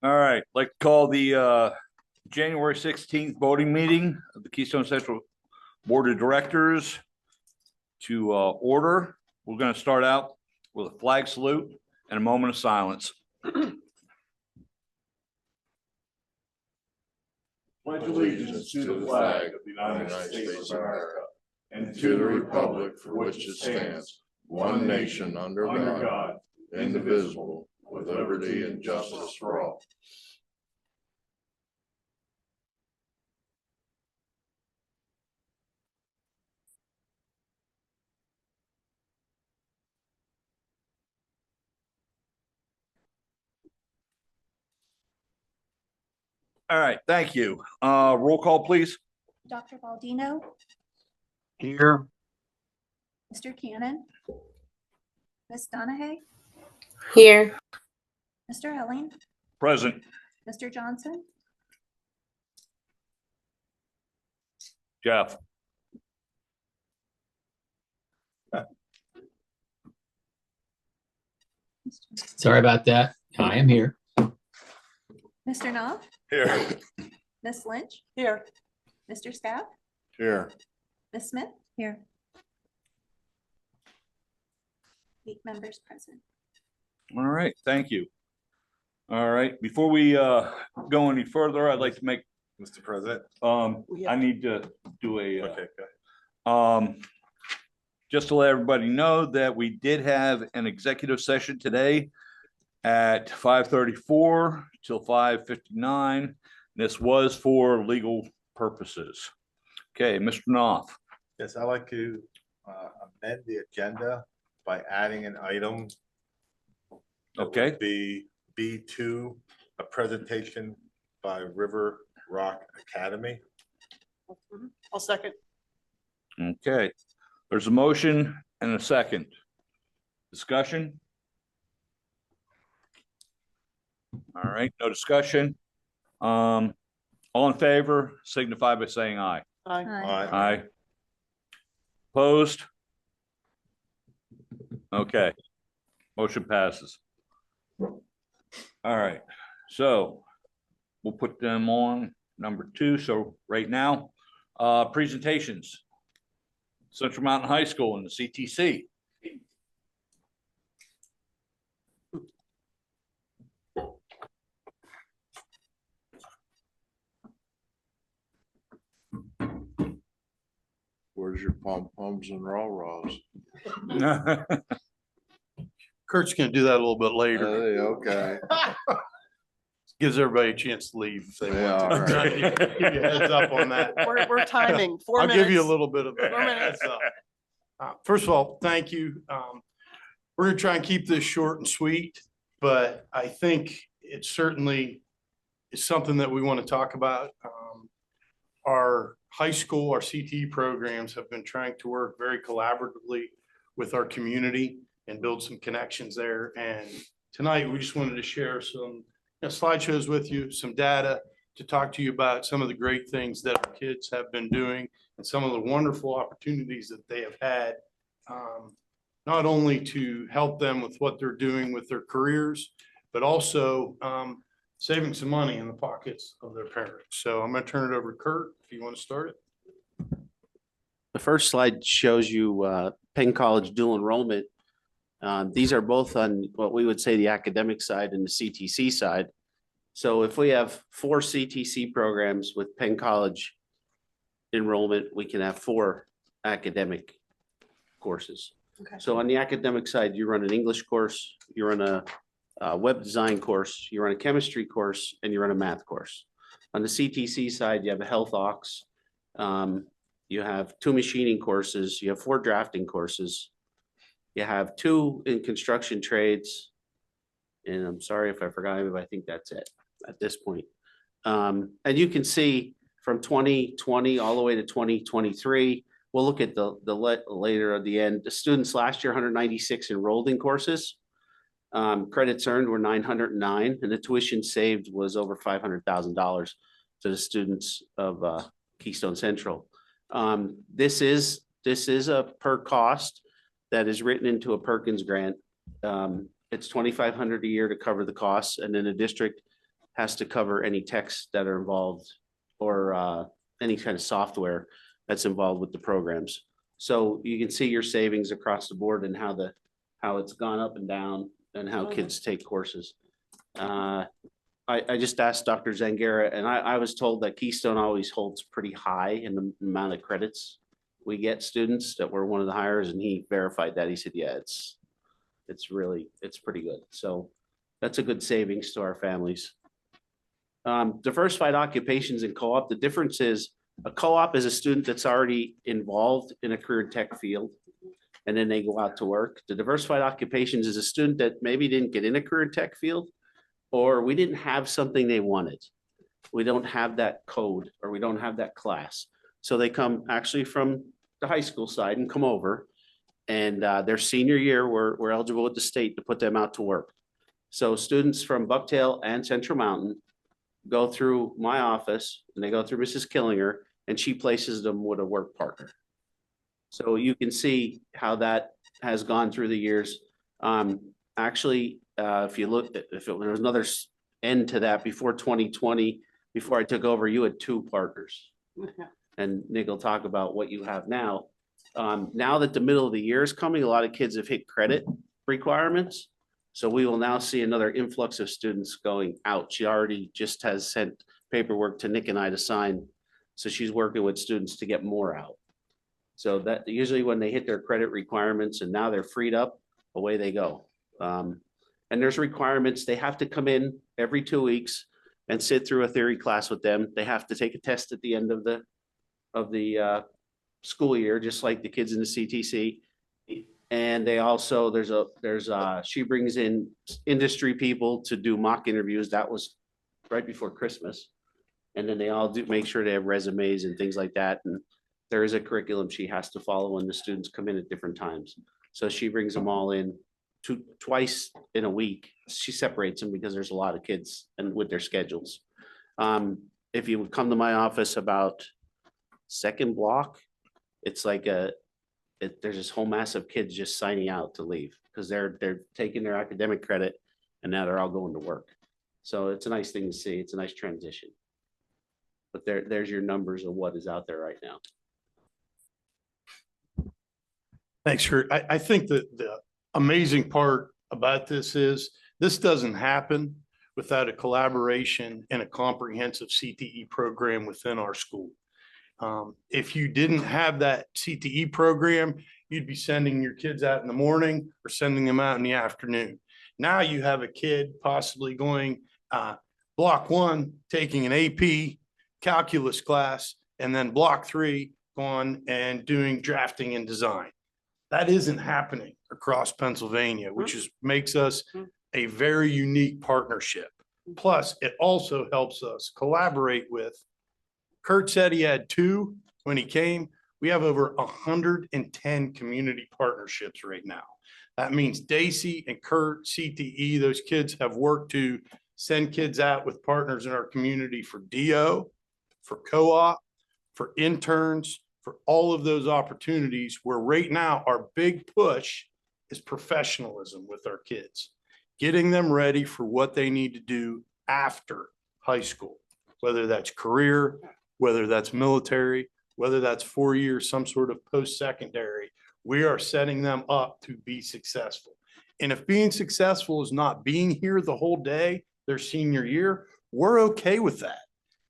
All right, like to call the January 16th voting meeting of the Keystone Central Board of Directors to order. We're going to start out with a flag salute and a moment of silence. Pledge allegiance to the flag of the United States of America and to the republic for which it stands, one nation under God, indivisible, with liberty and justice for all. All right, thank you. Roll call, please. Dr. Baldino, Here. Mr. Cannon, Ms. Donahue, Here. Mr. Helling, Present. Mr. Johnson, Jeff. Sorry about that. I am here. Mr. Knopf, Here. Ms. Lynch. Here. Mr. Scaff, Here. Ms. Smith. Here. 8 members present. All right, thank you. All right, before we go any further, I'd like to make, Mr. President. I need to do a Okay, go just to let everybody know that we did have an executive session today at 5:34 till 5:59. This was for legal purposes. Okay, Mr. Knopf. Yes, I'd like to amend the agenda by adding an item. Okay. The B2, a presentation by River Rock Academy. I'll second. Okay, there's a motion and a second. Discussion? All right, no discussion. All in favor, signify by saying aye. Aye. Aye. Opposed? Okay, motion passes. All right, so we'll put them on number 2. So right now, presentations. Central Mountain High School and the CTC. Where's your pom-poms and rah-rahs? Kurt's gonna do that a little bit later. Okay. Gives everybody a chance to leave if they Yeah, want all to. right. Give you a heads up on that. We're timing 4 I'll minutes. give you a little bit of a 4 minutes. heads up. First of all, thank you. We're gonna try and keep this short and sweet, but I think it certainly is something that we want to talk about. Our high school, our CTE programs have been trying to work very collaboratively with our community and build some connections there. And tonight, we just wanted to share some slideshows with you, some data to talk to you about some of the great things that our kids have been doing and some of the wonderful opportunities that they have had, not only to help them with what they're doing with their careers, but also saving some money in the pockets of their parents. So I'm going to turn it over to Kurt if you want to start it. The first slide shows you Penn College dual enrollment. These are both on what we would say the academic side and the CTC side. So if we have 4 CTC programs with Penn College enrollment, we can have 4 academic courses. Okay. So on the academic side, you run an English course, you run a web design course, you run a chemistry course, and you run a math course. On the CTC side, you have a health aux. You have 2 machining courses, you have 4 drafting courses. You have 2 in construction trades. And I'm sorry if I forgot, but I think that's it at this point. And you can see from 2020 all the way to 2023, we'll look at the later at the end. The students last year, 196 enrolled in courses. Credits earned were 909, and the tuition saved was over $500,000 to the students of Keystone Central. This is a per cost that is written into a Perkins grant. It's $2,500 a year to cover the costs, and then the district has to cover any texts that are involved or any kind of software that's involved with the programs. So you can see your savings across the board and how it's gone up and down and how kids take courses. I just asked Dr. Zangara, and I was told that Keystone always holds pretty high in the amount of credits we get students, that we're one of the hires, and he verified that. He said, yeah, it's pretty good. So that's a good savings to our families. Diversified occupations and co-op, the difference is a co-op is a student that's already involved in a career tech field, and then they go out to work. The diversified occupations is a student that maybe didn't get in a career tech field, or we didn't have something they wanted. We don't have that code, or we don't have that class. So they come actually from the high school side and come over, and their senior year, we're eligible with the state to put them out to work. So students from Bucktail and Central Mountain go through my office, and they go through Mrs. Killinger, and she places them with a work partner. So you can see how that has gone through the years. Actually, if you look at, there was another end to that before 2020, before I took over, you had 2 partners. And Nick will talk about what you have now. Now that the middle of the year is coming, a lot of kids have hit credit requirements. So we will now see another influx of students going out. She already just has sent paperwork to Nick and I to sign. So she's working with students to get more out. So that usually when they hit their credit requirements and now they're freed up, away they go. And there's requirements. They have to come in every 2 weeks and sit through a theory class with them. They have to take a test at the end of the school year, just like the kids in the CTC. And they also, she brings in industry people to do mock interviews. That was right before Christmas. And then they all do make sure they have resumes and things like that. And there is a curriculum she has to follow when the students come in at different times. So she brings them all in twice in a week. She separates them because there's a lot of kids and with their schedules. If you would come to my office about second block, it's like there's this whole mass of kids just signing out to leave because they're taking their academic credit and now they're all going to work. So it's a nice thing to see. It's a nice transition. But there's your numbers of what is out there right now. Thanks, Kurt. I think that the amazing part about this is this doesn't happen without a collaboration and a comprehensive CTE program within our school. If you didn't have that CTE program, you'd be sending your kids out in the morning or sending them out in the afternoon. Now you have a kid possibly going block 1, taking an AP calculus class, and then block 3 going and doing drafting and design. That isn't happening across Pennsylvania, which makes us a very unique partnership. Plus, it also helps us collaborate with. Kurt said he had 2 when he came. We have over 110 community partnerships right now. That means Daisy and Kurt, CTE, those kids have worked to send kids out with partners in our community for DO, for co-op, for interns, for all of those opportunities where right now our big push is professionalism with our kids, getting them ready for what they need to do after high school, whether that's career, whether that's military, whether that's 4 years, some sort of post-secondary. We are setting them up to be successful. And if being successful is not being here the whole day, their senior year, we're okay with that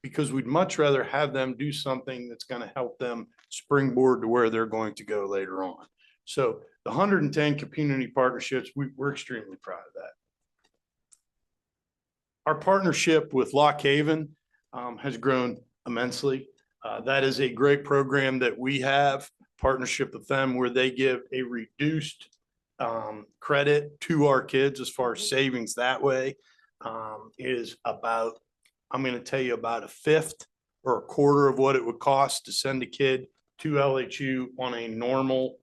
because we'd much rather have them do something that's going to help them springboard to where they're going to go later on. So the 110 community partnerships, we're extremely proud of that. Our partnership with Lock Haven has grown immensely. That is a great program that we have, partnership with them where they give a reduced credit to our kids as far as savings that way. Is about, I'm going to tell you, about a fifth or a quarter of what it would cost to send a kid to LHU on a normal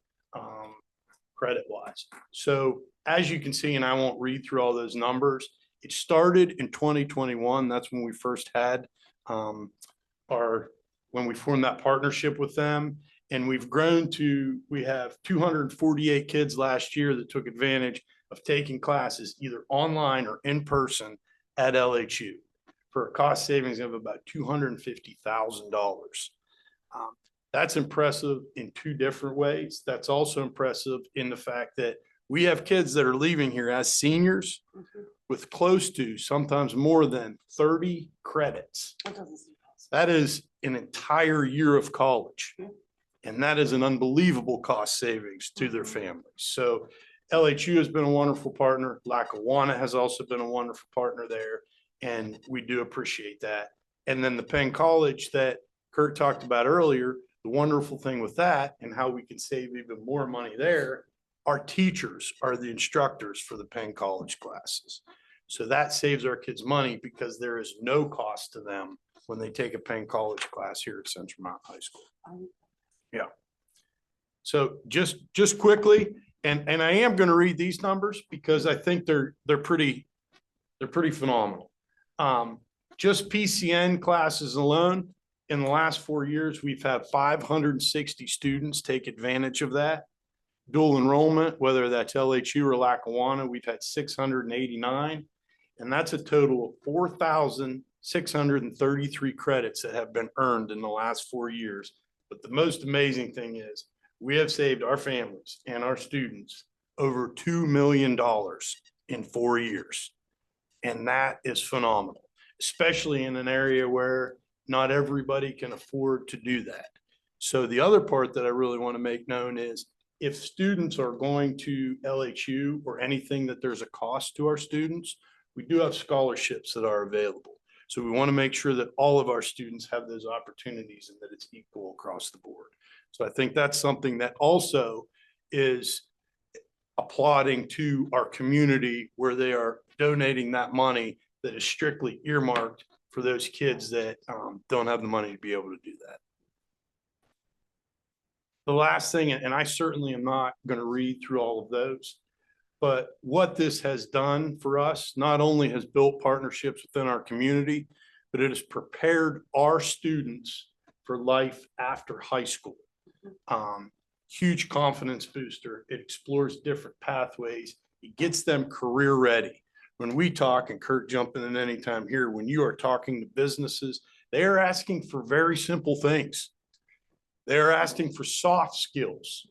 credit wise. So as you can see, and I won't read through all those numbers, it started in 2021. That's when we first had when we formed that partnership with them. And we've grown to, we have 248 kids last year that took advantage of taking classes either online or in person at LHU. for a cost savings of about $250,000. That's impressive in two different ways. That's also impressive in the fact that we have kids that are leaving here as seniors with close to, sometimes more than 30 credits. That doesn't seem possible. That is an entire year of college. And that is an unbelievable cost savings to their families. So LHU has been a wonderful partner. Lackawanna has also been a wonderful partner there. And we do appreciate that. And then the Penn College that Kurt talked about earlier, the wonderful thing with that and how we can save even more money there, our teachers are the instructors for the Penn College classes. So that saves our kids money because there is no cost to them when they take a Penn College class here at Central Mountain High School. Yeah. So just quickly, and I am going to read these numbers because I think they're pretty phenomenal. Just PCN classes alone, in the last 4 years, we've had 560 students take advantage of that. Dual enrollment, whether that's LHU or Lackawanna, we've had 689. And that's a total of 4,633 credits that have been earned in the last 4 years. But the most amazing thing is we have saved our families and our students over $2 million in 4 years. And that is phenomenal, especially in an area where not everybody can afford to do that. So the other part that I really want to make known is if students are going to LHU or anything that there's a cost to our students, we do have scholarships that are available. So we want to make sure that all of our students have those opportunities and that it's equal across the board. So I think that's something that also is applauding to our community where they are donating that money that is strictly earmarked for those kids that don't have the money to be able to do that. The last thing, and I certainly am not going to read through all of those, but what this has done for us, not only has built partnerships within our community, but it has prepared our students for life after high school. Huge confidence booster. It explores different pathways. It gets them career ready. When we talk, and Kurt jumping in anytime here, when you are talking to businesses, they are asking for very simple things. They're asking for soft skills.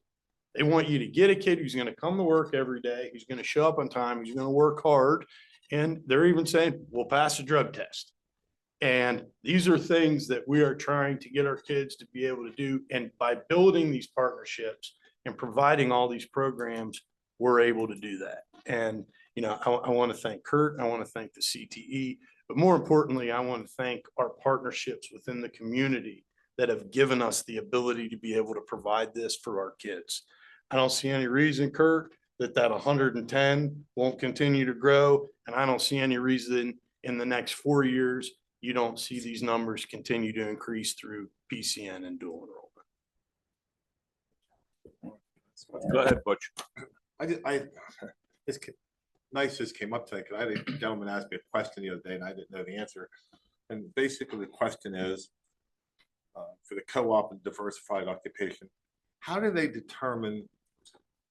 They want you to get a kid who's going to come to work every day, who's going to show up on time, who's going to work hard. And they're even saying, we'll pass a drug test. And these are things that we are trying to get our kids to be able to do. And by building these partnerships and providing all these programs, we're able to do that. And, you know, I want to thank Kurt. I want to thank the CTE. But more importantly, I want to thank our partnerships within the community that have given us the ability to be able to provide this for our kids. I don't see any reason, Kurt, that 110 won't continue to grow. And I don't see any reason in the next 4 years, you don't see these numbers continue to increase through PCN and dual enrollment. Go ahead, Butch. It's nice this came up today, because I had a gentleman ask me a question the other day and I didn't know the answer. And basically the question is, for the co-op and diversified occupation, how do they determine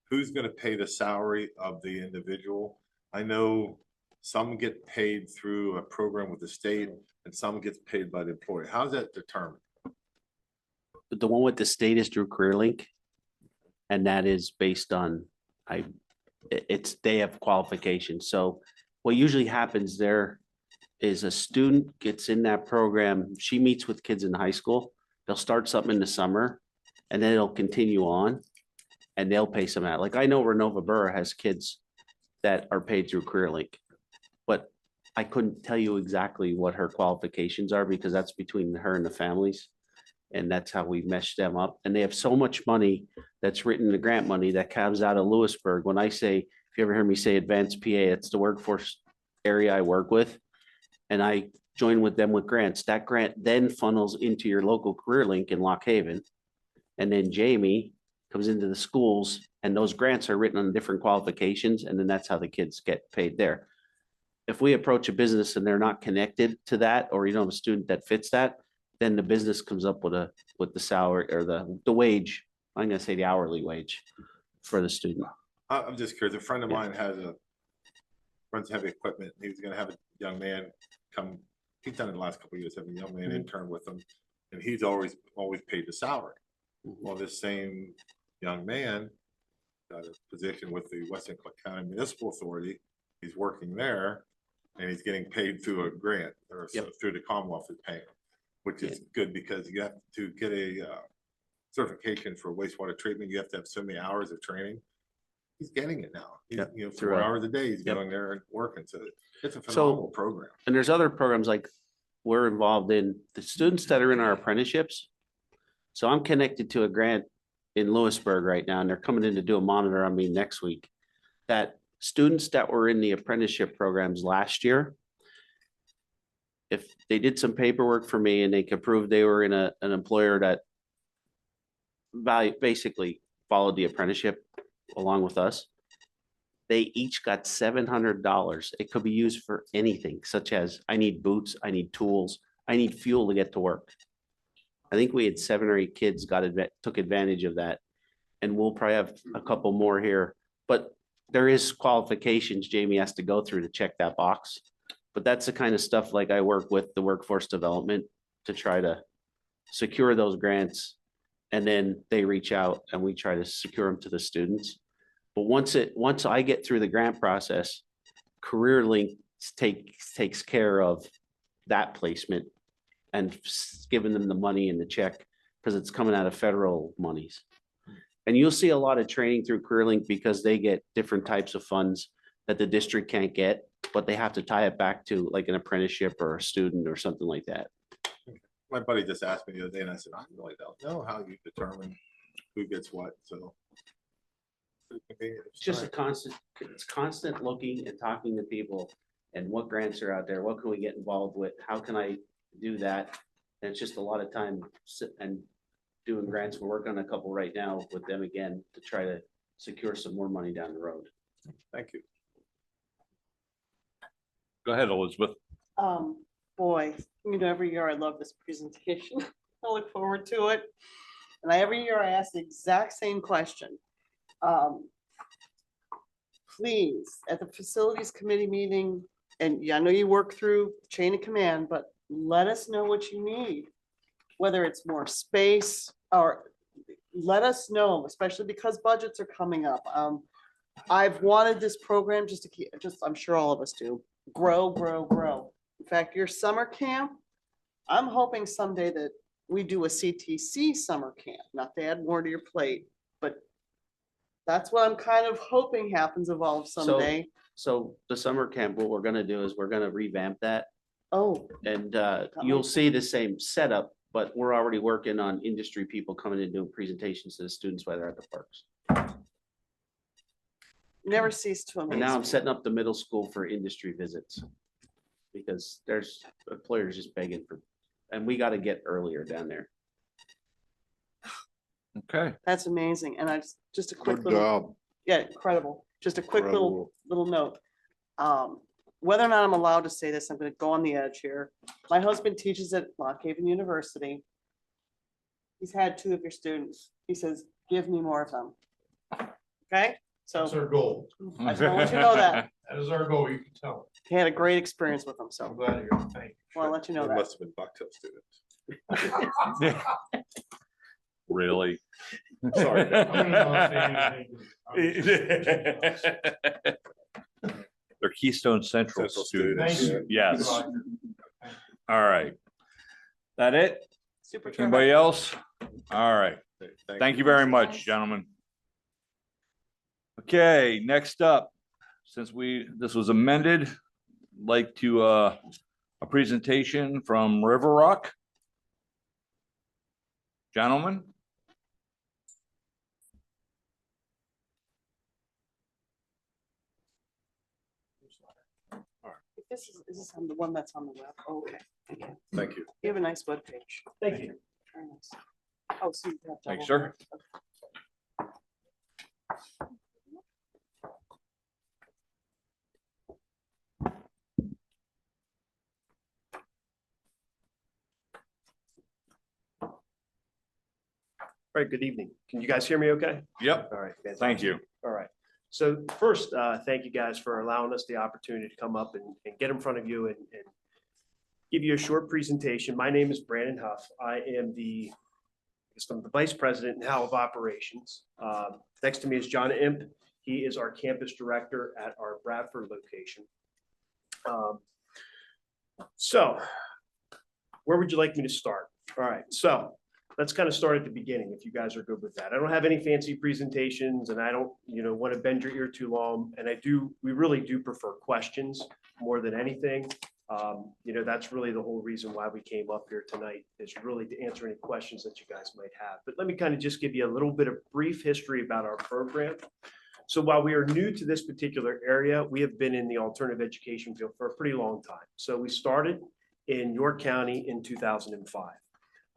who's going to pay the salary of the individual? I know some get paid through a program with the state and some gets paid by the employer. How's that determined? The one with the state is through CareerLink. And that is based on, they have qualifications. So what usually happens there is a student gets in that program. She meets with kids in high school. They'll start something in the summer and then it'll continue on and they'll pay some out. Like I know Renova Borough has kids that are paid through CareerLink, but I couldn't tell you exactly what her qualifications are because that's between her and the families. And that's how we mesh them up. And they have so much money that's written the grant money that comes out of Lewisburg. When I say, if you ever hear me say advanced PA, it's the workforce area I work with. And I join with them with grants. That grant then funnels into your local CareerLink in Lock Haven. And then Jamie comes into the schools and those grants are written on different qualifications. And then that's how the kids get paid there. If we approach a business and they're not connected to that, or you don't have a student that fits that, then the business comes up with the salary or the wage. I'm gonna say the hourly wage for the student. I'm just curious. A friend of mine has runs heavy equipment. He was going to have a young man come he's done it the last couple of years, having a young man intern with him, and he's always paid the salary. Well, this same young man got a position with the Western Clark County Municipal Authority. He's working there, and he's getting paid through a grant, or Yep. through the Commonwealth is paying, which is good because you have to get a certification for wastewater treatment. You have to have so many hours of training. He's getting it now. Yep, 4 throughout. hours a day, he's Yep. going there and working. So it's a So- phenomenal program. And there's other programs like we're involved in, the students that are in our apprenticeships. So I'm connected to a grant in Lewisburg right now, and they're coming in to do a monitor on me next week. That students that were in the apprenticeship programs last year, if they did some paperwork for me and they could prove they were in an employer that basically followed the apprenticeship along with us, they each got $700. It could be used for anything, such as I need boots, I need tools, I need fuel to get to work. I think we had 7 or 8 kids took advantage of that. And we'll probably have a couple more here, but there is qualifications Jamie has to go through to check that box. But that's the kind of stuff like I work with the workforce development to try to secure those grants. And then they reach out and we try to secure them to the students. But once I get through the grant process, CareerLink takes care of that placement and giving them the money in the check because it's coming out of federal monies. And you'll see a lot of training through CareerLink because they get different types of funds that the district can't get, but they have to tie it back to like an apprenticeship or a student or something like that. My buddy just asked me the other day and I said, I really don't know how you determine who gets what, so. It's just it's constant looking and talking to people and what grants are out there, what can we get involved with, how can I do that? And it's just a lot of time and doing grants. We're working on a couple right now with them again to try to secure some more money down the road. Thank you. Go ahead, Elizabeth. Boy, every year I love this presentation. I look forward to it. And every year I ask the exact same question. Please, at the facilities committee meeting, and yeah, I know you work through chain of command, but let us know what you need. Whether it's more space or let us know, especially because budgets are coming up. I've wanted this program just to keep, I'm sure all of us do, grow, grow, grow. In fact, your summer camp, I'm hoping someday that we do a CTC summer camp, not to add more to your plate, but that's what I'm kind of hoping happens evolve someday. So the summer camp, what we're gonna do is we're gonna revamp that. Oh, And you'll see the same setup, but we're already working on industry people coming and doing presentations to the students while they're at the parks. never cease to And amaze now I'm me. setting up the middle school for industry visits. Because there's employers just begging for, and we gotta get earlier down there. Okay. That's amazing. And just a quick Good little, job. yeah, incredible. Just a quick little note. Whether or not I'm allowed to say this, I'm gonna go on the edge here. My husband teaches at Lock Haven University. He's had 2 of your students. He says, give me more of them. Okay, That's so our goal. I just wanna let you know that. That is our goal. You can tell. He had a great experience with them, I'm so glad you're, thank well, I'll let you know It that. must have been Bucktail students. Really? Sorry. you. I'm gonna not say anything. They're Keystone Central Central students. Thank you. Yes. All right. That it? Super. Anybody else? All right. Thank you very Thanks, much, guys. gentlemen. Okay, next up, since this was amended, like to, a presentation from River Rock. Gentlemen? Is this on the one that's on the web? Oh, okay. Thank you. You have a nice webpage. Thank you. Very nice. Oh, so you have Thanks, double- sir. All right, good evening. Can you guys hear me okay? Yep, All right. thank fantastic. you. All right. So first, thank you guys for allowing us the opportunity to come up and get in front of you and give you a short presentation. My name is Brandon Huff. I am I'm the Vice President now of Operations. Next to me is John Imp. He is our Campus Director at our Bradford location. So where would you like me to start? All right, so let's kind of start at the beginning if you guys are good with that. I don't have any fancy presentations and I don't, want to bend your ear too long. And we really do prefer questions more than anything. That's really the whole reason why we came up here tonight, is really to answer any questions that you guys might have. But let me kind of just give you a little bit of brief history about our program. So while we are new to this particular area, we have been in the alternative education field for a pretty long time. So we started in York County in 2005.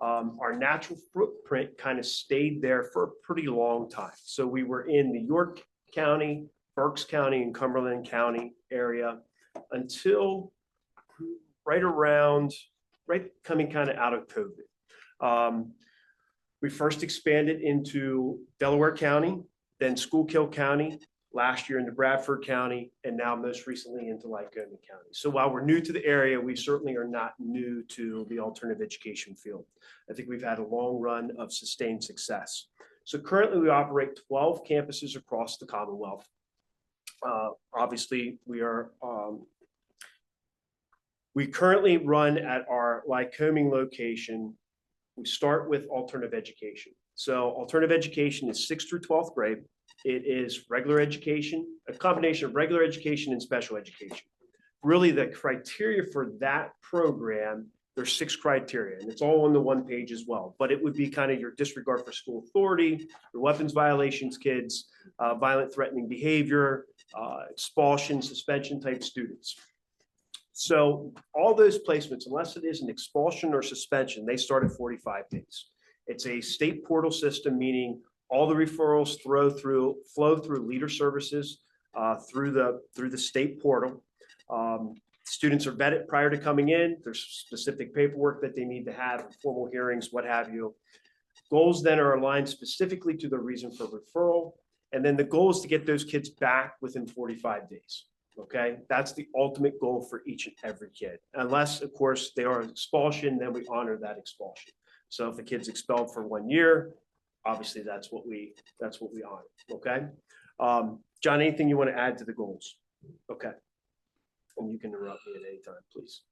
Our natural footprint kind of stayed there for a pretty long time. So we were in the York County, Berks County, and Cumberland County area until coming kind of out of COVID. We first expanded into Delaware County, then Schuylkill County, last year into Bradford County, and now most recently into Lycoming County. So while we're new to the area, we certainly are not new to the alternative education field. I think we've had a long run of sustained success. So currently we operate 12 campuses across the Commonwealth. Obviously, we currently run at our Lycoming location. We start with alternative education. So alternative education is 6th through 12th grade. It is regular education, a combination of regular education and special education. Really, the criteria for that program, there's 6 criteria, and it's all on the one page as well. But it would be kind of your disregard for school authority, your weapons violations kids, violent threatening behavior, expulsion, suspension type students. So all those placements, unless it is an expulsion or suspension, they start at 45 days. It's a state portal system, meaning all the referrals flow through Leader Services through the state portal. Students are vetted prior to coming in. There's specific paperwork that they need to have, formal hearings, what have you. Goals then are aligned specifically to the reason for referral. And then the goal is to get those kids back within 45 days. Okay, that's the ultimate goal for each and every kid. Unless, of course, they are an expulsion, then we honor that expulsion. So if the kid's expelled for 1 year, obviously that's what we honor. Okay, John, anything you want to add to the goals? Okay, and you can interrupt me at any time, please.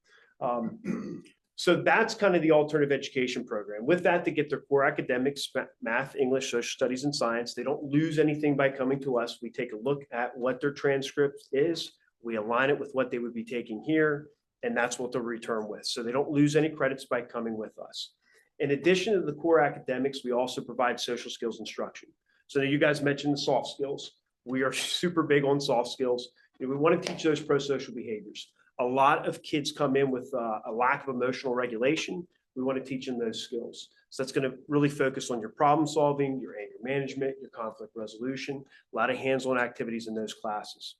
So that's kind of the alternative education program. With that, they get their core academics, math, English, social studies, and science. They don't lose anything by coming to us. We take a look at what their transcript is. We align it with what they would be taking here, and that's what they'll return with. So they don't lose any credits by coming with us. In addition to the core academics, we also provide social skills instruction. So you guys mentioned the soft skills. We are super big on soft skills. We want to teach those pro-social behaviors. A lot of kids come in with a lack of emotional regulation. We want to teach them those skills. So that's going to really focus on your problem solving, your anger management, your conflict resolution, a lot of hands-on activities in those classes.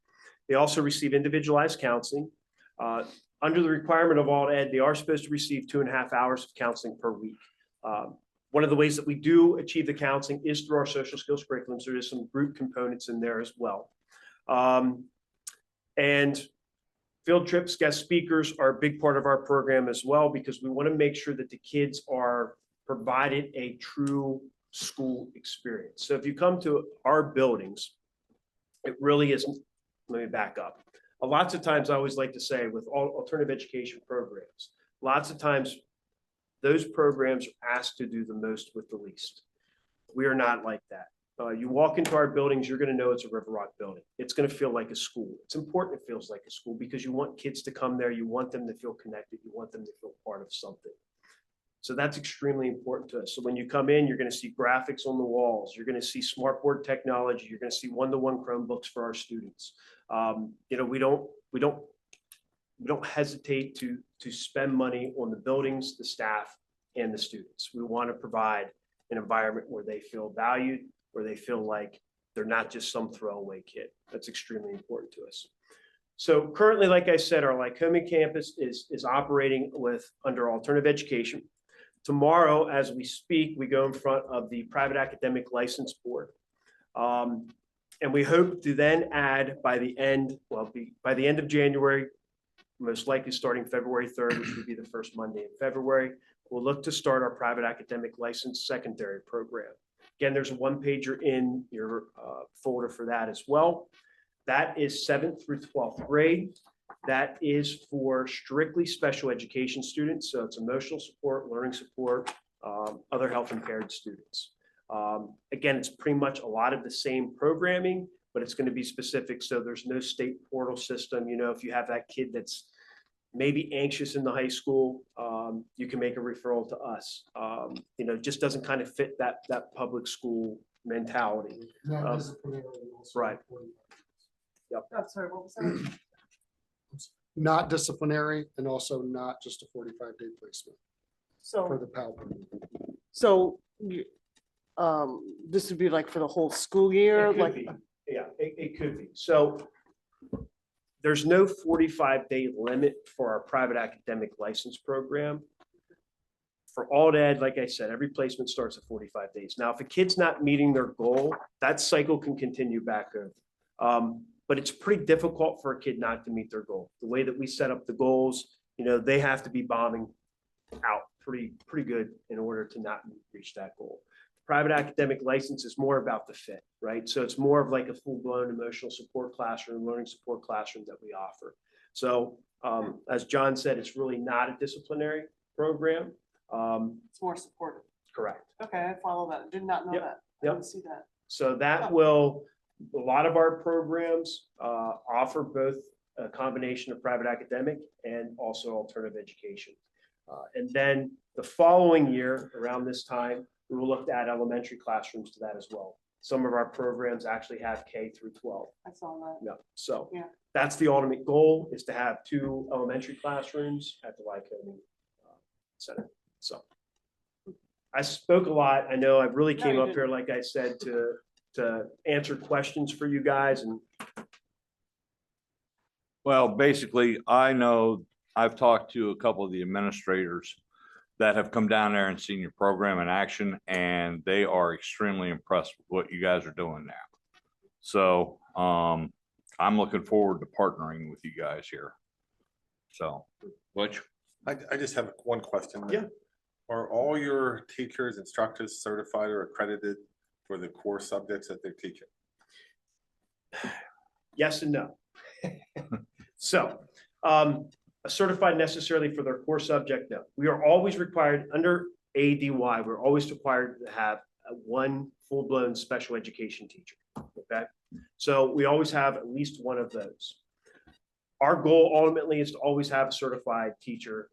They also receive individualized counseling. Under the requirement of alt ed, they are supposed to receive 2.5 hours of counseling per week. One of the ways that we do achieve the counseling is through our social skills curriculum. So there's some group components in there as well. And field trips, guest speakers are a big part of our program as well, because we want to make sure that the kids are provided a true school experience. So if you come to our buildings, it really isn't, let me back up. Lots of times I always like to say with all alternative education programs, lots of times those programs are asked to do the most with the least. We are not like that. You walk into our buildings, you're going to know it's a River Rock building. It's going to feel like a school. It's important it feels like a school because you want kids to come there. You want them to feel connected. You want them to feel part of something. So that's extremely important to us. So when you come in, you're going to see graphics on the walls. You're going to see smartboard technology. You're going to see one-to-one Chromebooks for our students. We don't hesitate to spend money on the buildings, the staff, and the students. We want to provide an environment where they feel valued, where they feel like they're not just some throwaway kid. That's extremely important to us. So currently, like I said, our Lycoming campus is operating under alternative education. Tomorrow, as we speak, we go in front of the Private Academic License Board. And we hope to then add by the end of January, most likely starting February 3rd, which would be the first Monday in February. We'll look to start our private academic license secondary program. Again, there's a one pager in your folder for that as well. That is 7th through 12th grade. That is for strictly special education students. So it's emotional support, learning support, other health impaired students. Again, it's pretty much a lot of the same programming, but it's going to be specific. So there's no state portal system. You know, if you have that kid that's maybe anxious in the high school, you can make a referral to us. You know, just doesn't kind of fit that public school mentality. Right. Yep. Oh, sorry, what was that? Not disciplinary and also not just a 45-day placement for So, the PAL program. so this would be like for the whole school year, It could like, be. Yeah, it could be. So there's no 45-day limit for our private academic license program. For alt ed, like I said, every placement starts at 45 days. Now, if a kid's not meeting their goal, that cycle can continue back over. But it's pretty difficult for a kid not to meet their goal. The way that we set up the goals, you know, they have to be bombing out pretty good in order to not reach that goal. Private academic license is more about the fit, right? So it's more of like a full-blown emotional support classroom, learning support classroom that we offer. So as John said, it's really not a disciplinary program. it's more supportive. Correct. Okay, I follow that. Did not know Yep, that. I yep. didn't see that. So that will, a lot of our programs offer both a combination of private academic and also alternative education. And then the following year, around this time, we will look to add elementary classrooms to that as well. Some of our programs actually have K through 12. I saw that. No, so Yeah. that's the ultimate goal, is to have 2 elementary classrooms at the Lycoming Center. So I spoke a lot. I know I really No, came you up here, like I said, to answer questions for you guys, and Well, basically, I know I've talked to a couple of the administrators that have come down there and seen your program in action, and they are extremely impressed with what you guys are doing now. So, I'm looking forward to partnering with you guys here. So, Butch? I just have one question. Yeah. Are all your teachers, instructors certified or accredited for the core subjects that they're teaching? yes and no. So, certified necessarily for their core subject, no. We are always required under ADY, we're always required to have one full-blown special education teacher, okay? So we always have at least one of those. Our goal ultimately is to always have a certified teacher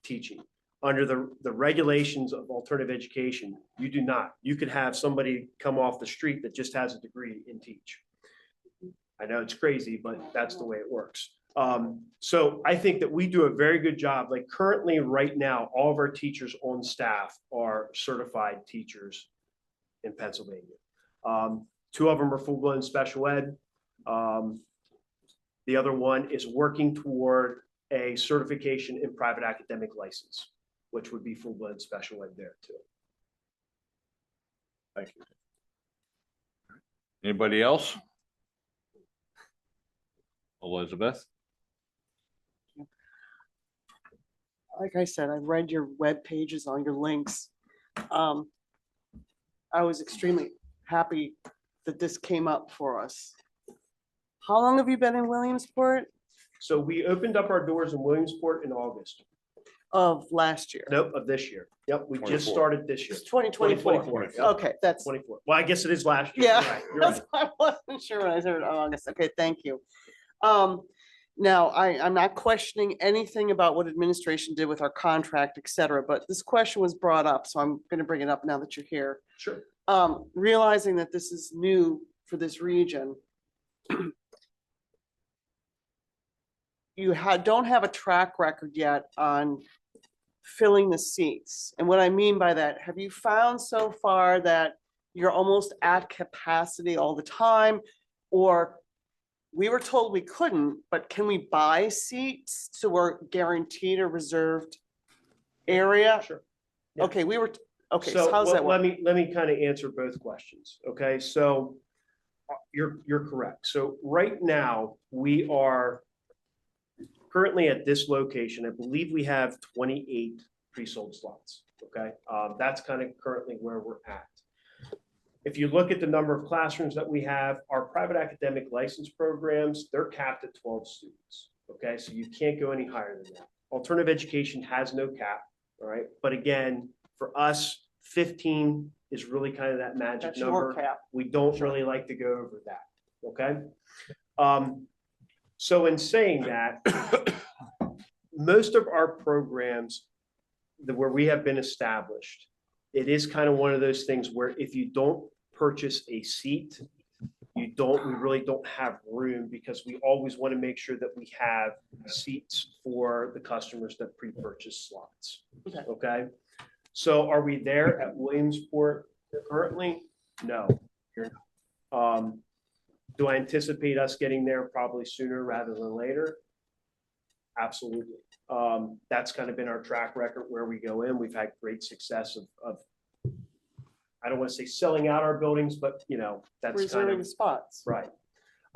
teaching. Under the regulations of alternative education, you do not. You could have somebody come off the street that just has a degree in teach. I know it's crazy, but that's the way it works. So I think that we do a very good job. Like currently, right now, all of our teachers on staff are certified teachers in Pennsylvania. 2 of them are full-blown special ed. The other one is working toward a certification in private academic license, which would be full-blown special ed there too. Thank you. Anybody else? Elizabeth? Like I said, I read your web pages, all your links. I was extremely happy that this came up for us. How long have you been in Williamsport? So we opened up our doors in Williamsport in August. Of last year? Nope, of this year. Yep, we just 24. started this year. It's 2024. 2024, yep. Okay, that's, 24. Well, I guess it is last year. yeah, You're right, you're right. that's why I wasn't sure when I heard August. Okay, thank you. Now, I'm not questioning anything about what administration did with our contract, et cetera, but this question was brought up, so I'm gonna bring it up now that you're here. Sure. Realizing that this is new for this region. You don't have a track record yet on filling the seats. And what I mean by that, have you found so far that you're almost at capacity all the time? Or we were told we couldn't, but can we buy seats so we're guaranteed a reserved area? Sure. Yeah. Okay, okay, So so how's that let work? me kind of answer both questions. Okay, so you're correct. So right now we are currently at this location, I believe we have 28 pre-sold slots. Okay, that's kind of currently where we're at. If you look at the number of classrooms that we have, our private academic license programs, they're capped at 12 students. Okay, so you can't go any higher than that. Alternative education has no cap, all right? But again, for us, 15 is really kind of that magic That's your number. cap. We don't really like to go over that, okay? So in saying that, most of our programs where we have been established, it is kind of one of those things where if you don't purchase a seat, we really don't have room, because we always want to make sure that we have seats for the customers that pre-purchase slots. Okay. Okay, so are we there at Williamsport currently? No. Do I anticipate us getting there probably sooner rather than later? Absolutely. That's kind of been our track record where we go in. We've had great success of I don't want to say selling out our buildings, but you know, that's kind Reserving of spots. right.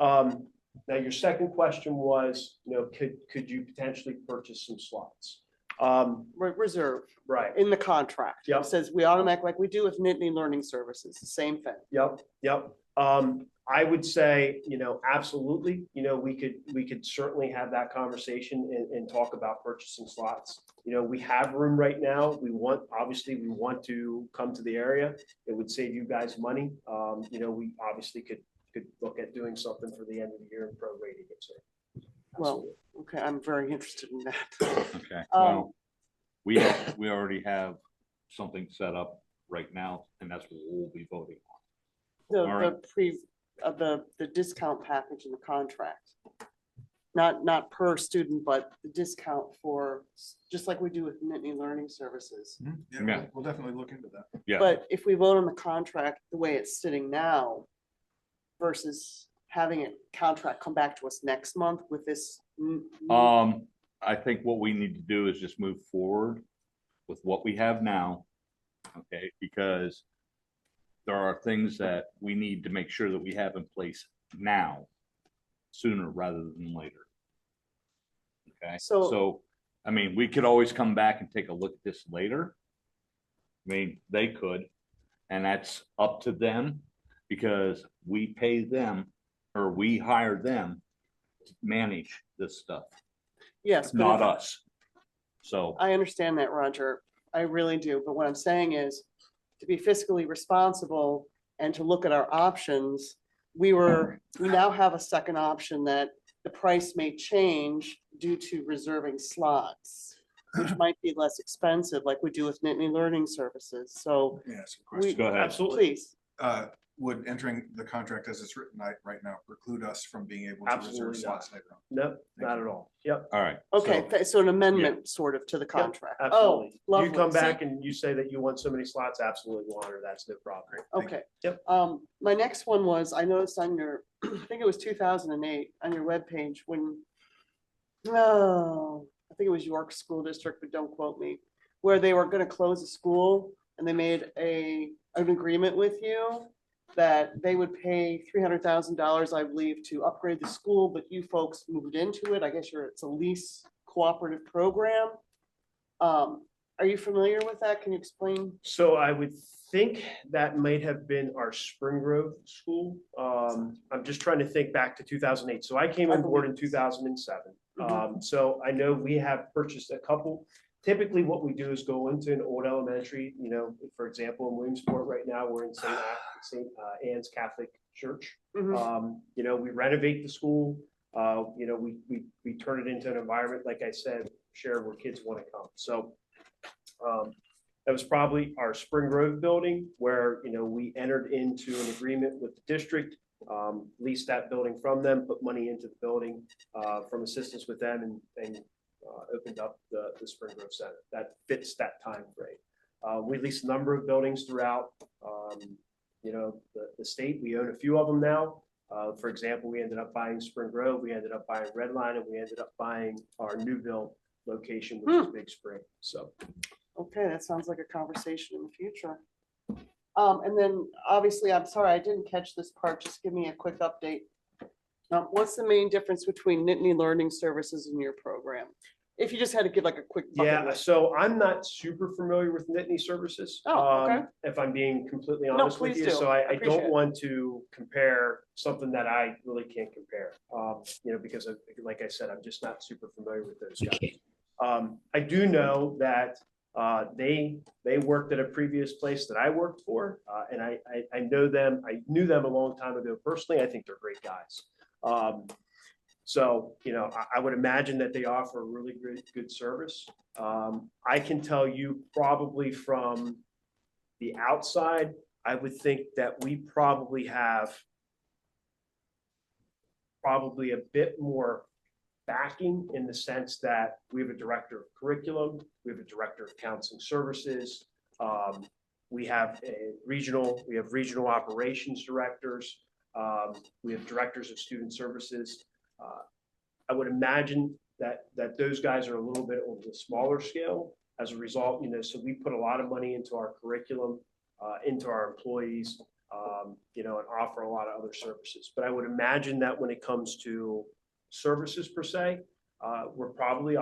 Now your second question was, you know, could you potentially purchase some slots? Reserve Right. in the contract. Yep. It says we automatic, like we do with Nittany Learning Services, the same thing. Yep. I would say, you know, absolutely, you know, we could certainly have that conversation and talk about purchasing slots. You know, we have room right now. Obviously we want to come to the area. It would save you guys money. You know, we obviously could look at doing something for the end of the year and prorating it. So. Well, okay, I'm very interested in that. Okay, Um, well, we already have something set up right now, and that's what we'll be voting on. All right. The discount package in the contract. Not per student, but the discount for, just like we do with Nittany Learning Services. Yeah. We'll definitely look into that. Yeah, But if we vote on the contract the way it's sitting now versus having a contract come back to us next month with this. I think what we need to do is just move forward with what we have now. Okay, because there are things that we need to make sure that we have in place now, sooner rather than later. Okay, so, I mean, we could always come back and take a look at this later. I mean, they could, and that's up to them, because we pay them, or we hire them to manage this stuff, Yes. but not if- us. So, I understand that, Roger. I really do. But what I'm saying is to be fiscally responsible and to look at our options, we now have a second option that the price may change due to reserving slots, which might be less expensive, like we do with Nittany Learning Services. So Yes, we, go ahead. Absolutely. please, Would entering the contract as it's written right now preclude us from being able to reserve Absolutely slots later on? No, not at all. Yep. all right. okay, so an amendment sort of to the contract. Oh, Absolutely. You lovely. come See, back and you say that you want so many slots, absolutely, we'll honor. That's no problem. Okay. Yep. My next one was, I noticed on your, I think it was 2008, on your webpage when, no, I think it was York School District, but don't quote me, where they were gonna close a school and they made an agreement with you that they would pay $300,000, I believe, to upgrade the school, but you folks moved into it. I guess it's a lease cooperative program. Are you familiar with that? Can you explain? So I would think that might have been our Spring Grove school. I'm just trying to think back to 2008. So I came on board in 2007. So I know we have purchased a couple. Typically, what we do is go into an old elementary, you know, for example, in Williamsport right now, we're in St. Anne's Catholic Church. Mhm. You know, we renovate the school. You know, we turn it into an environment, like I said, share where kids want to come. So that was probably our Spring Grove building where, you know, we entered into an agreement with the district, leased that building from them, put money into the building from assistance with them and opened up the Spring Grove Center. That fits that time frame. We leased a number of buildings throughout, you know, the state. We own a few of them now. For example, we ended up buying Spring Grove, we ended up buying Redline, and we ended up buying our Newville location, which is Big Spring. So. Okay, that sounds like a conversation in the future. And then obviously, I'm sorry, I didn't catch this part. Just give me a quick update. What's the main difference between Nittany Learning Services and your program? If you just had to give like a quick. bucket Yeah, list. so I'm not super familiar with Nittany Services. Oh, okay. If I'm being completely No, honest with please you, do. so I I appreciate don't it. want to compare something that I really can't compare. Because like I said, I'm just not super familiar with those guys. Okay. I do know that they worked at a previous place that I worked for, and I know them. I knew them a long time ago personally. I think they're great guys. So, I would imagine that they offer really good service. I can tell you probably from the outside, I would think that we probably have a bit more backing in the sense that we have a director of curriculum, we have a director of counseling services. We have regional operations directors. We have directors of student services. I would imagine that those guys are a little bit on the smaller scale as a result, so we put a lot of money into our curriculum, into our employees, and offer a lot of other services. But I would imagine that when it comes to services per se, we're probably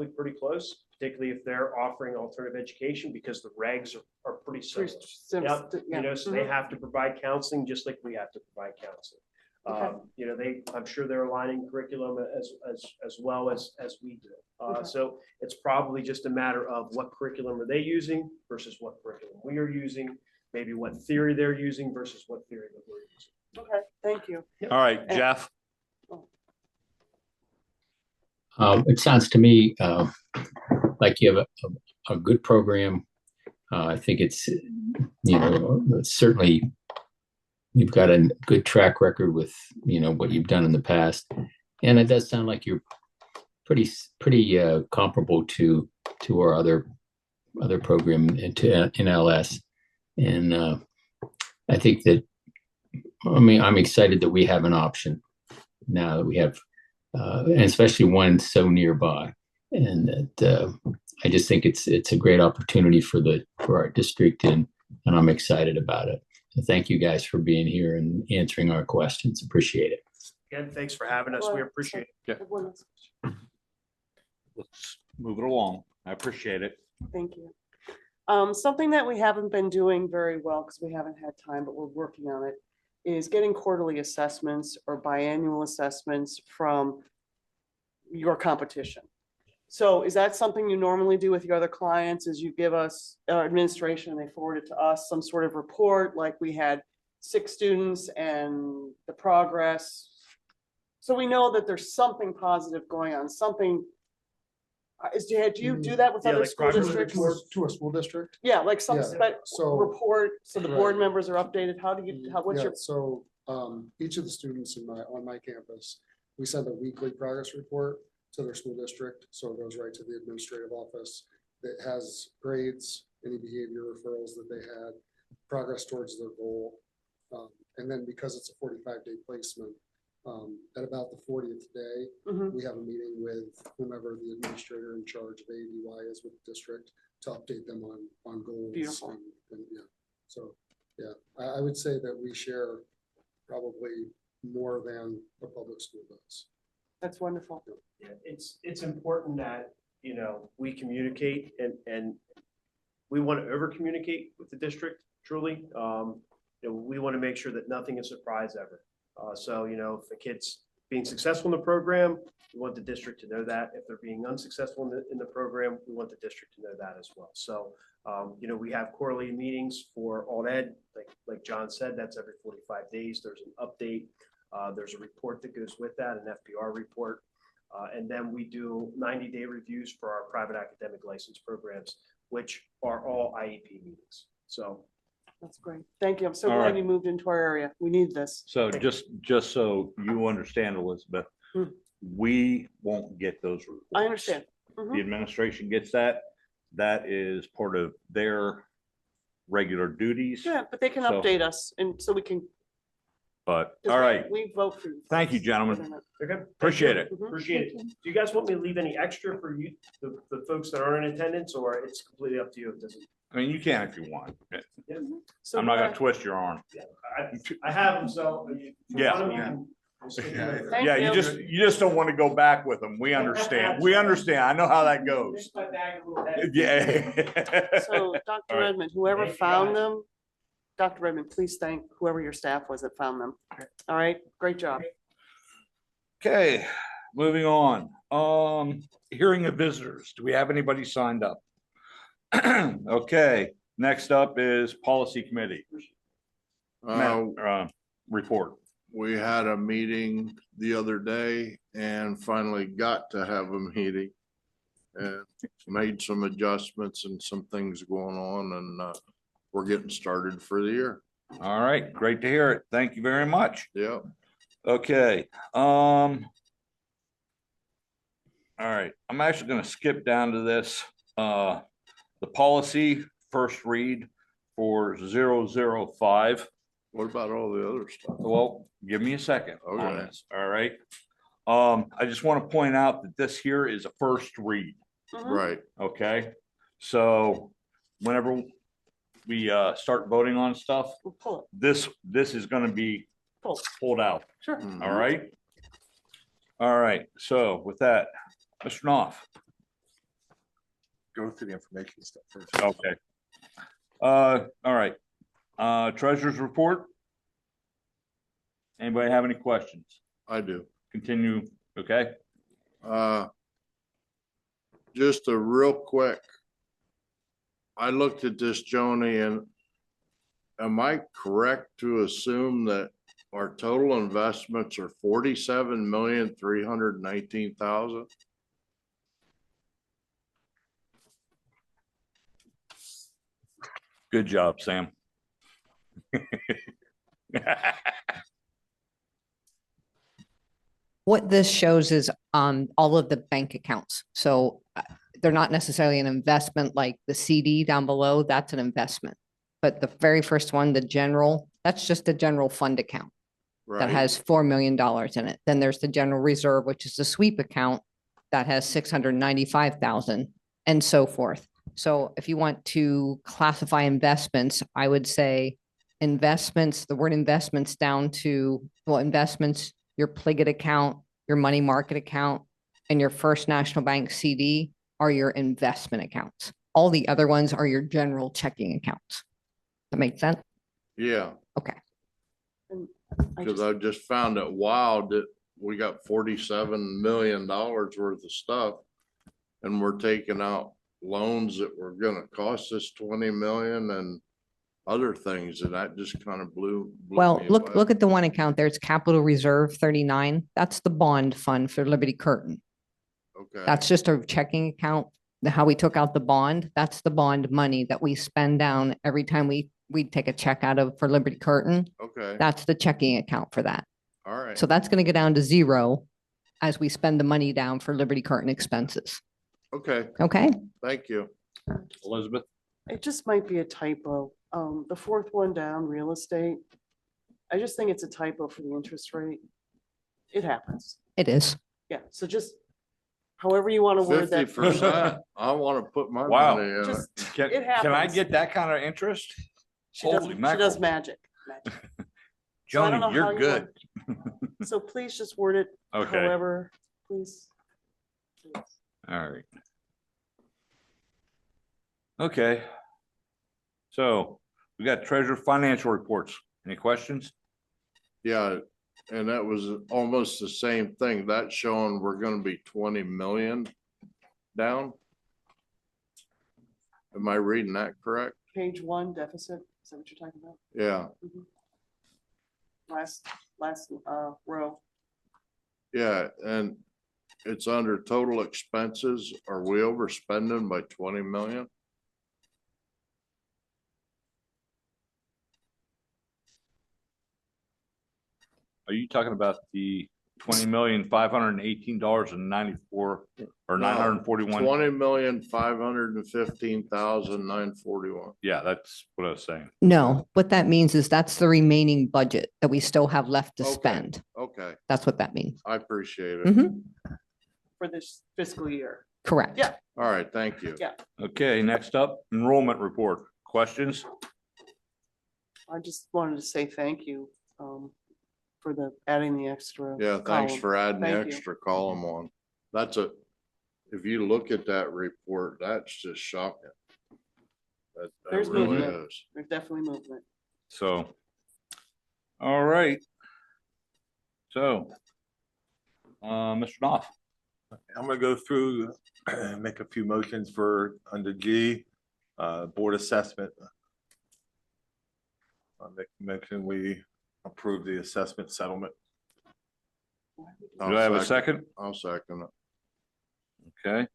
pretty close, particularly if they're offering alternative education because the regs are pretty similar. Yep. So they have to provide counseling just like we have to provide counseling. I'm sure they're aligning curriculum as well as we do. So it's probably just a matter of what curriculum are they using versus what curriculum we are using, maybe what theory they're using versus what theory that we're using. Okay, thank you. All right, Jeff. It sounds to me like you have a good program. I think it's, certainly you've got a good track record with, what you've done in the past. And it does sound like you're pretty comparable to our other program in LS. And I think that, I'm excited that we have an option now that we have, and especially one so nearby. And that I just think it's a great opportunity for our district, and I'm excited about it. So thank you guys for being here and answering our questions. Appreciate it. Again, thanks for having us. We appreciate it. Let's move it along. I appreciate it. Thank you. Something that we haven't been doing very well because we haven't had time, but we're working on it, is getting quarterly assessments or biannual assessments from your competition. So is that something you normally do with your other clients, is you give us our administration and they forward it to us, some sort of report, like we had 6 students and the progress? So we know that there's something positive going on, something. Do you do that with Yeah, other like school progress districts? To a school district? Yeah, like some Yeah, so- report, so the board Right. members are updated. How do you, what's Yeah, your, so each of the students on my campus, we send a weekly progress report to their school district. So it goes right to the administrative office. That has grades, any behavior referrals that they had, progress towards their goal. And then because it's a 45-day placement, at about the 40th day, Mhm. we have a meeting with whomever the administrator in charge of ADY is with the district to update them on goals. Beautiful. And yeah, so, yeah, I would say that we share probably more than the public school does. that's wonderful. Yeah, it's important that, we communicate and we want to over communicate with the district truly. We want to make sure that nothing is a surprise ever. So, if the kid's being successful in the program, we want the district to know that. If they're being unsuccessful in the program, we want the district to know that as well. So, we have quarterly meetings for alt ed, like John said, that's every 45 days. There's an update. There's a report that goes with that, an FPR report. And then we do 90-day reviews for our private academic license programs, which are all IEP meetings. So That's great. Thank you. I'm so All glad right. you moved into our area. We need this. So just so you understand, Elizabeth, Hmm. we won't get those reports. I understand. Mhm. The administration gets that. That is part of their regular duties. Yeah, but they can So- update us and so we can. But, 'cause all right, We vote for you. Thank you, gentlemen. okay. Appreciate it. Mhm. Appreciate it. Do you guys want me to leave any extra for you, the folks that aren't in attendance, or it's completely up to you? It doesn't. I mean, you can if you want. So I'm not do gonna twist your arm. I have them, so. Yeah. One of you can Thank Yeah, you just don't want to go back with them. We understand. We understand. I know how that goes. Yeah. So, Dr. All right. Redmond, whoever found them, Dr. Redmond, please thank whoever your staff was that found them. All right, great job. Okay, moving on. Hearing of visitors. Do we have anybody signed up? Okay, next up is policy committee. Report. We had a meeting the other day and finally got to have a meeting. And made some adjustments and some things going on and we're getting started for the year. All right, great to hear it. Thank you very much. Yep. Okay, all right, I'm actually gonna skip down to this. The policy first read for 005. What about all the other stuff? Well, give me a second on Okay. this, all right? I just want to point out that this here is a first read, Mhm. Right. okay? So whenever we start voting on stuff, We'll pull it. this is gonna be Pull. pulled out, Sure. Mhm. all right? All right, so with that, Mr. Knopf, Go through the information stuff first. okay. All right, treasurer's report. Anybody have any questions? I do. Continue, okay? Just a real quick. I looked at this, Joni, and am I correct to assume that our total investments are 47,319,000? Good job, Sam. What this shows is all of the bank accounts. So they're not necessarily an investment like the CD down below, that's an investment. But the very first one, the general, that's just a general fund account that Right. has $4 million in it. Then there's the general reserve, which is the sweep account that has 695,000 and so forth. So if you want to classify investments, I would say investments, the word investments down to, well, investments, your Pliget account, your money market account, and your First National Bank CD are your investment accounts. All the other ones are your general checking accounts. That makes sense? Yeah, I because just- I just found it wild that we got $47 million worth of stuff. And we're taking out loans that were gonna cost us 20 million and other things, and that just kind of blew. Well, me look away. at the one account there. It's Capital Reserve 39. That's the bond fund for Liberty Curtain. Okay. That's just a checking account. How we took out the bond, that's the bond money that we spend down every time we take a check out of for Liberty Curtain. Okay, That's the checking account for that. all right. So that's going to go down to zero as we spend the money down for Liberty Curtain expenses. Okay, Okay? thank you. Elizabeth? It just might be a typo. The fourth one down, real estate. I just think it's a typo for the interest rate. It happens. It is. Yeah, so just however you want to word 50%, that. I want to put my Wow. money in it. Just, Can, It can I happens. get that kind of interest? she does, Holy she does mackerel. magic. Magic. So I don't know Joni, how you're you good. So please just word it Okay, however, please. Please. all right. Okay. So we got treasurer financial reports. Any questions? Yeah, and that was almost the same thing. That's showing we're gonna be 20 million down. Am I reading that correct? Page one deficit, is that what you're talking about? Yeah, Last row. yeah, and it's under total expenses. Are we overspending by 20 million? Are you talking about the $20,518.94 or No, 941? 20,515,941. Yeah, that's what I was saying. No, what that means is that's the remaining budget that we still have left to Okay. spend. Okay, That's what that means. I appreciate it. Mhm. For this fiscal year. Correct. Yeah. All right, thank you. Yeah. Okay, next up, enrollment report. Questions? I just wanted to say thank you. for the, adding the extra. Yeah, thanks column. for adding the Thank you. extra column on. That's if you look at that report, that's just shocking. That There's really movement. is. There's definitely movement. So, all right. So, Mr. Knopf, I'm gonna go through and make a few motions for under G, board assessment. I'll make a motion, we approve the assessment settlement. do I have a second? I'll second it. Okay.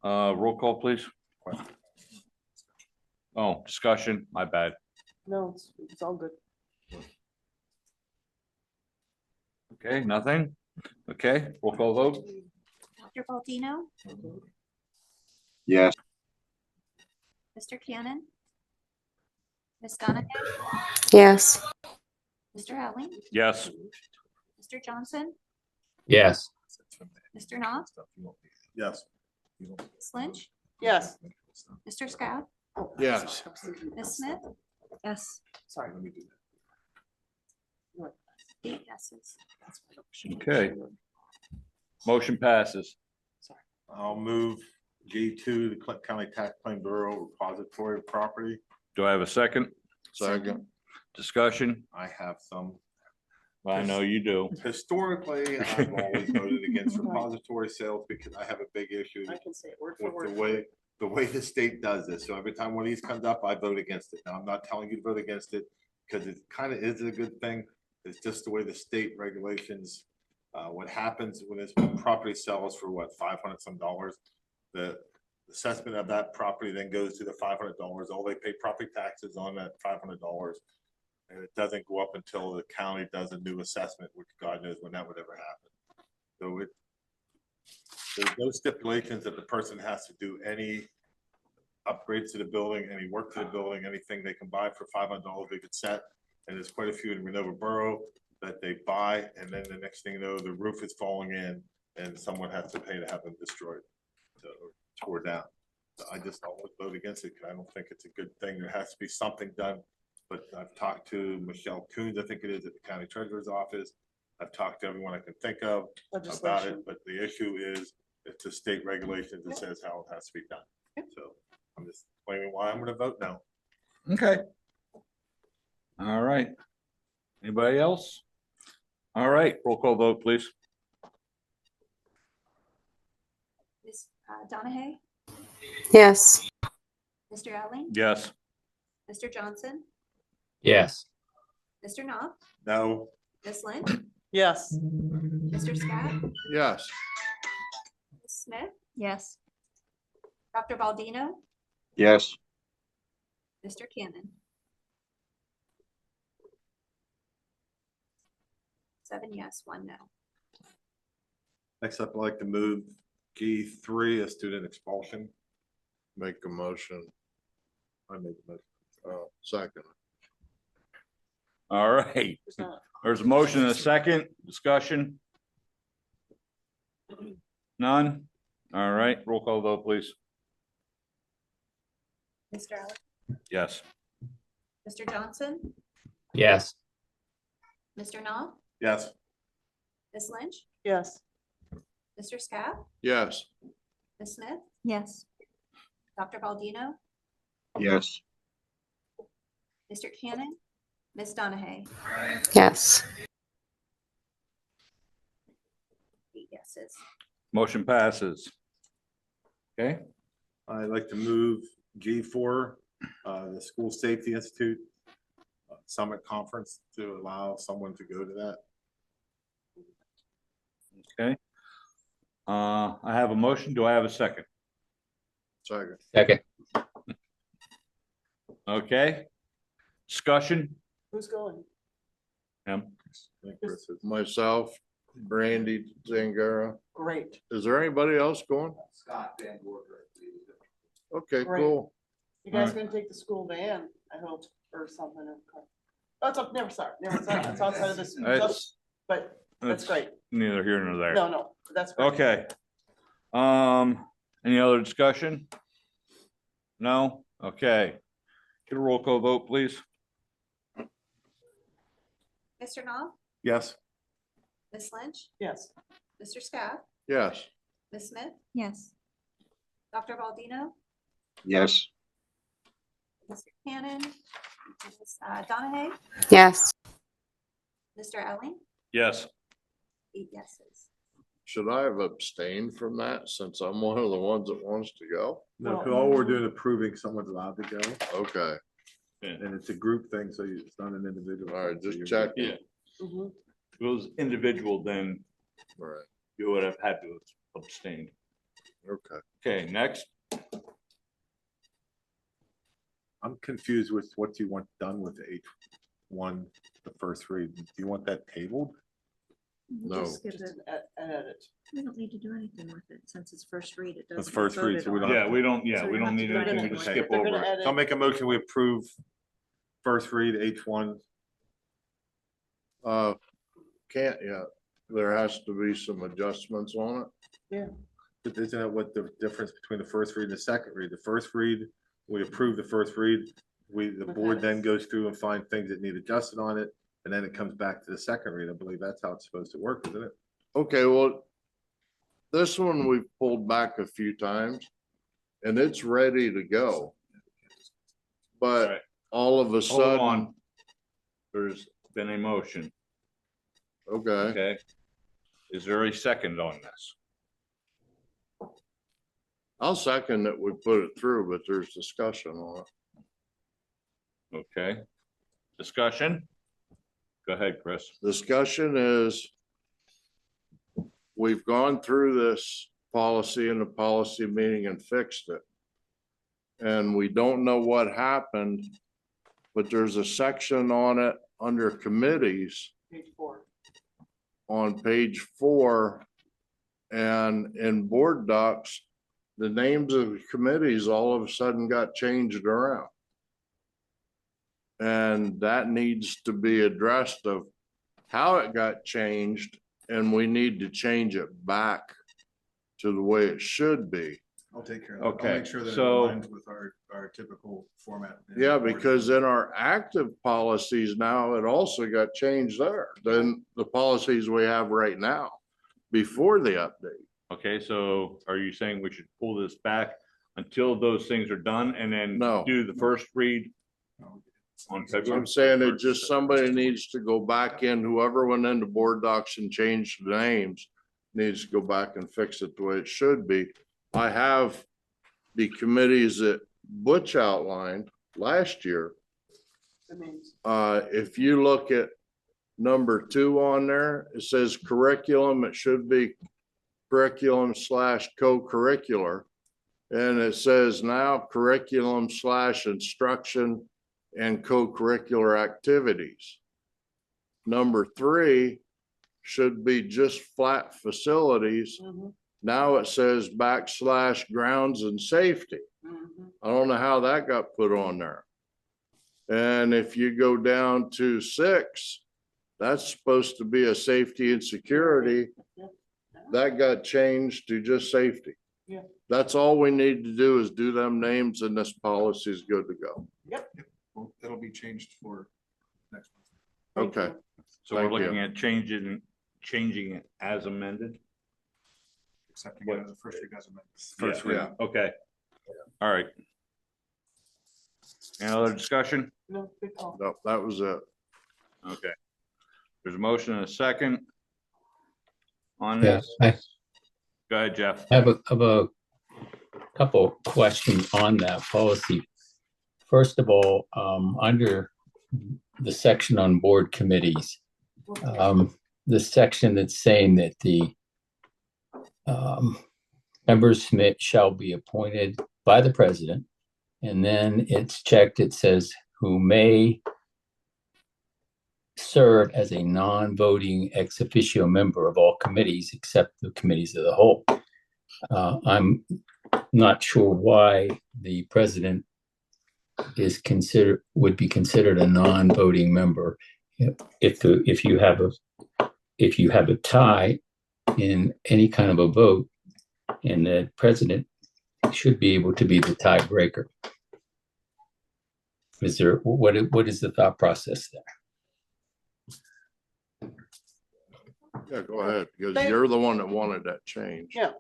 Roll call, please. Oh, discussion, my bad. No, it's all good. Okay, nothing? Okay, roll call vote? Dr. Baldino, Yes. Mr. Cannon, Ms. Donahue, Yes. Mr. Allen, Yes. Mr. Johnson, Yes. Mr. Knopf, Yes. Ms. Lynch, Yes. Mr. Scott, Yes. Ms. Smith. Yes. Sorry. 8 yeses. Okay. Motion passes. I'll move G2, the Clinton County Tax Claim Bureau repository of property. Do I have a second? Second. Discussion? I have some. I know you do. Historically, I've always voted against repository sales because I have a big issue I can say it word for with word. the way the state does this. So every time one of these comes up, I vote against it. Now, I'm not telling you to vote against it because it kind of is a good thing. It's just the way the state regulations, what happens when this property sells for what, $500 some dollars? The assessment of that property then goes to the $500. All they pay property taxes on that $500. And it doesn't go up until the county does a new assessment, which God knows when that would ever happen. So there's no stipulations that the person has to do any upgrades to the building, any work to the building, anything they can buy for $500 they could set. And there's quite a few in Renova Borough that they buy, and then the next thing you know, the roof is falling in and someone has to pay to have them destroyed, or tore down. So I just always vote against it because I don't think it's a good thing. There has to be something done. But I've talked to Michelle Coons, I think it is, at the county treasurer's office. I've talked to everyone I can think of about Legislation. it, but the issue is it's a state regulation that says how it has to be done. So I'm just explaining why I'm gonna vote no. Okay. All right. Anybody else? All right, roll call vote, please. Ms. Donahue, Yes. Mr. Allen, Yes. Mr. Johnson, Yes. Mr. Knopf, No, Ms. Lynch, Yes. Mr. Scott, Yes. Ms. Smith. Yes. Dr. Baldino, Yes. Mr. Cannon. 7 yes, 1 no. next up, I'd like to move G3, a student expulsion. Make a motion. I made the motion. Second. All right. There's not. There's a motion and a second. Discussion? None? All right, roll call vote, please. Mr. Allen, Yes. Mr. Johnson, Yes. Mr. Knopf, Yes, Ms. Lynch, Yes. Mr. Scott, Yes. Ms. Smith. Yes. Dr. Baldino, Yes. Mr. Cannon, Ms. Donahue. Yes. 8 yeses. Motion passes. Okay, I'd like to move G4, the School Safety Institute Summit Conference, to allow someone to go to that. okay. I have a motion. Do I have a second? Second. Second. Okay. Discussion? Who's going? Him. I think Chris is- Myself, Brandy Zangara. Great. Is there anybody else going? Scott Van Gorder. Okay, Great. cool. You guys Alright. gonna take the school van, I hope, or something. Oh, it's up, never sorry, it's outside of this, It's, but that's great. neither here nor there. No, that's great. Okay. Any other discussion? No? Okay. Get a roll call vote, please. Mr. Knopf, Yes. Ms. Lynch, Yes. Mr. Scott, Yes. Ms. Smith, Yes. Dr. Baldino, Yes. Mr. Cannon, Ms. Donahue, Yes. Mr. Elling, Yes. 8 yeses. Should I have abstained from that since I'm one of the ones that wants to go? No, because all we're doing is approving someone's allowed to go, Okay, and it's a group thing, so it's not an individual. all right, thing, so just you're- check. Yeah. Mhm. If it was individual, then All right, you would have had to abstain. okay. Okay, next. I'm confused with what you want done with H1, the first read. Do you want that tabled? No, Just skip it, edit. We don't need to do anything with it since it's first read. It It's first read, so we don't. Yeah, we don't, So we we don't don't have need to do anything, we anything just with skip They're over gonna it. edit. I'll make a motion, we approve first read H1. Can't yet. There has to be some adjustments on it. But isn't that what the difference between the first read and the second read? The first read, we approve the first read. The board then goes through and find things that need adjusted on it, and then it comes back to the second read. I believe that's how it's supposed to work, isn't it? Okay, well, this one we've pulled back a few times and it's ready to go. But Right. all of a Hold sudden, on. There's been a motion, okay, okay? Is there a second on this? I'll second that we put it through, but there's discussion on it. Okay. Discussion? Go ahead, Chris. Discussion is we've gone through this policy in the policy meeting and fixed it. And we don't know what happened, but there's a section on it under committees Page 4. on page 4. And in board docs, the names of the committees all of a sudden got changed around. And that needs to be addressed of how it got changed, and we need to change it back to the way it should be. I'll take care of that. I'll Okay, make sure that it so- aligns with our typical format. Yeah, because in our active policies now, it also got changed there than the policies we have right now before the update. Okay, so are you saying we should pull this back until those things are done and then No. do the first read on February? I'm saying it just, somebody needs to go back in, whoever went into board docs and changed the names needs to go back and fix it the way it should be. I have the committees that Butch outlined last year. The names. If you look at number 2 on there, it says curriculum, it should be curriculum / co-curricular. And it says now curriculum / instruction and co-curricular activities. Number 3 should be just flat facilities. Mhm, Now it says / grounds and safety. mhm. I don't know how that got put on there. And if you go down to 6, that's supposed to be a safety and security. That got changed to just safety. Yeah. That's all we need to do is do them names and this policy is good to go. Well, it'll be changed for next month. Okay, So we're Thank you. looking at changing it as amended? Accepting it as a first read as amended. First read. Okay. All right. Any other discussion? No, good call. no, that was it. Okay. There's a motion and a second on Yeah, this. I Go ahead, Jeff. have a couple questions on that policy. First of all, under the section on board committees, the section that's saying that the members shall be appointed by the president, and then it's checked, it says who may serve as a non-voting ex officio member of all committees except the committees of the whole. I'm not sure why the president would be considered a non-voting member. If you have a tie in any kind of a vote, and the president should be able to be the tiebreaker. What is the thought process there? Yeah, go ahead, because They- you're the one that wanted that change. Yeah.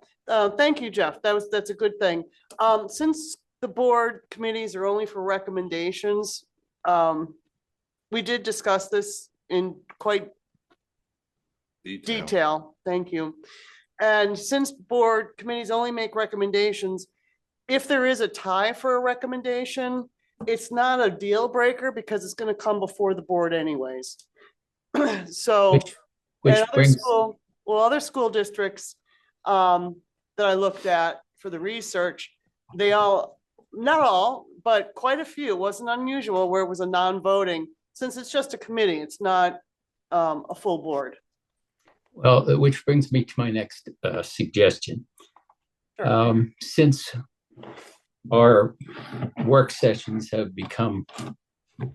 Thank you, Jeff. That's a good thing. Since the board committees are only for recommendations, we did discuss this in quite detail. Thank you. And since board committees only make recommendations, if there is a tie for a recommendation, it's not a deal breaker because it's gonna come before the board anyways. So. Which And other brings, other school districts that I looked at for the research, they all, not all, but quite a few, it wasn't unusual where it was a non-voting, since it's just a committee, it's not a full board. well, which brings me to my next suggestion. Sure. Since our work sessions have become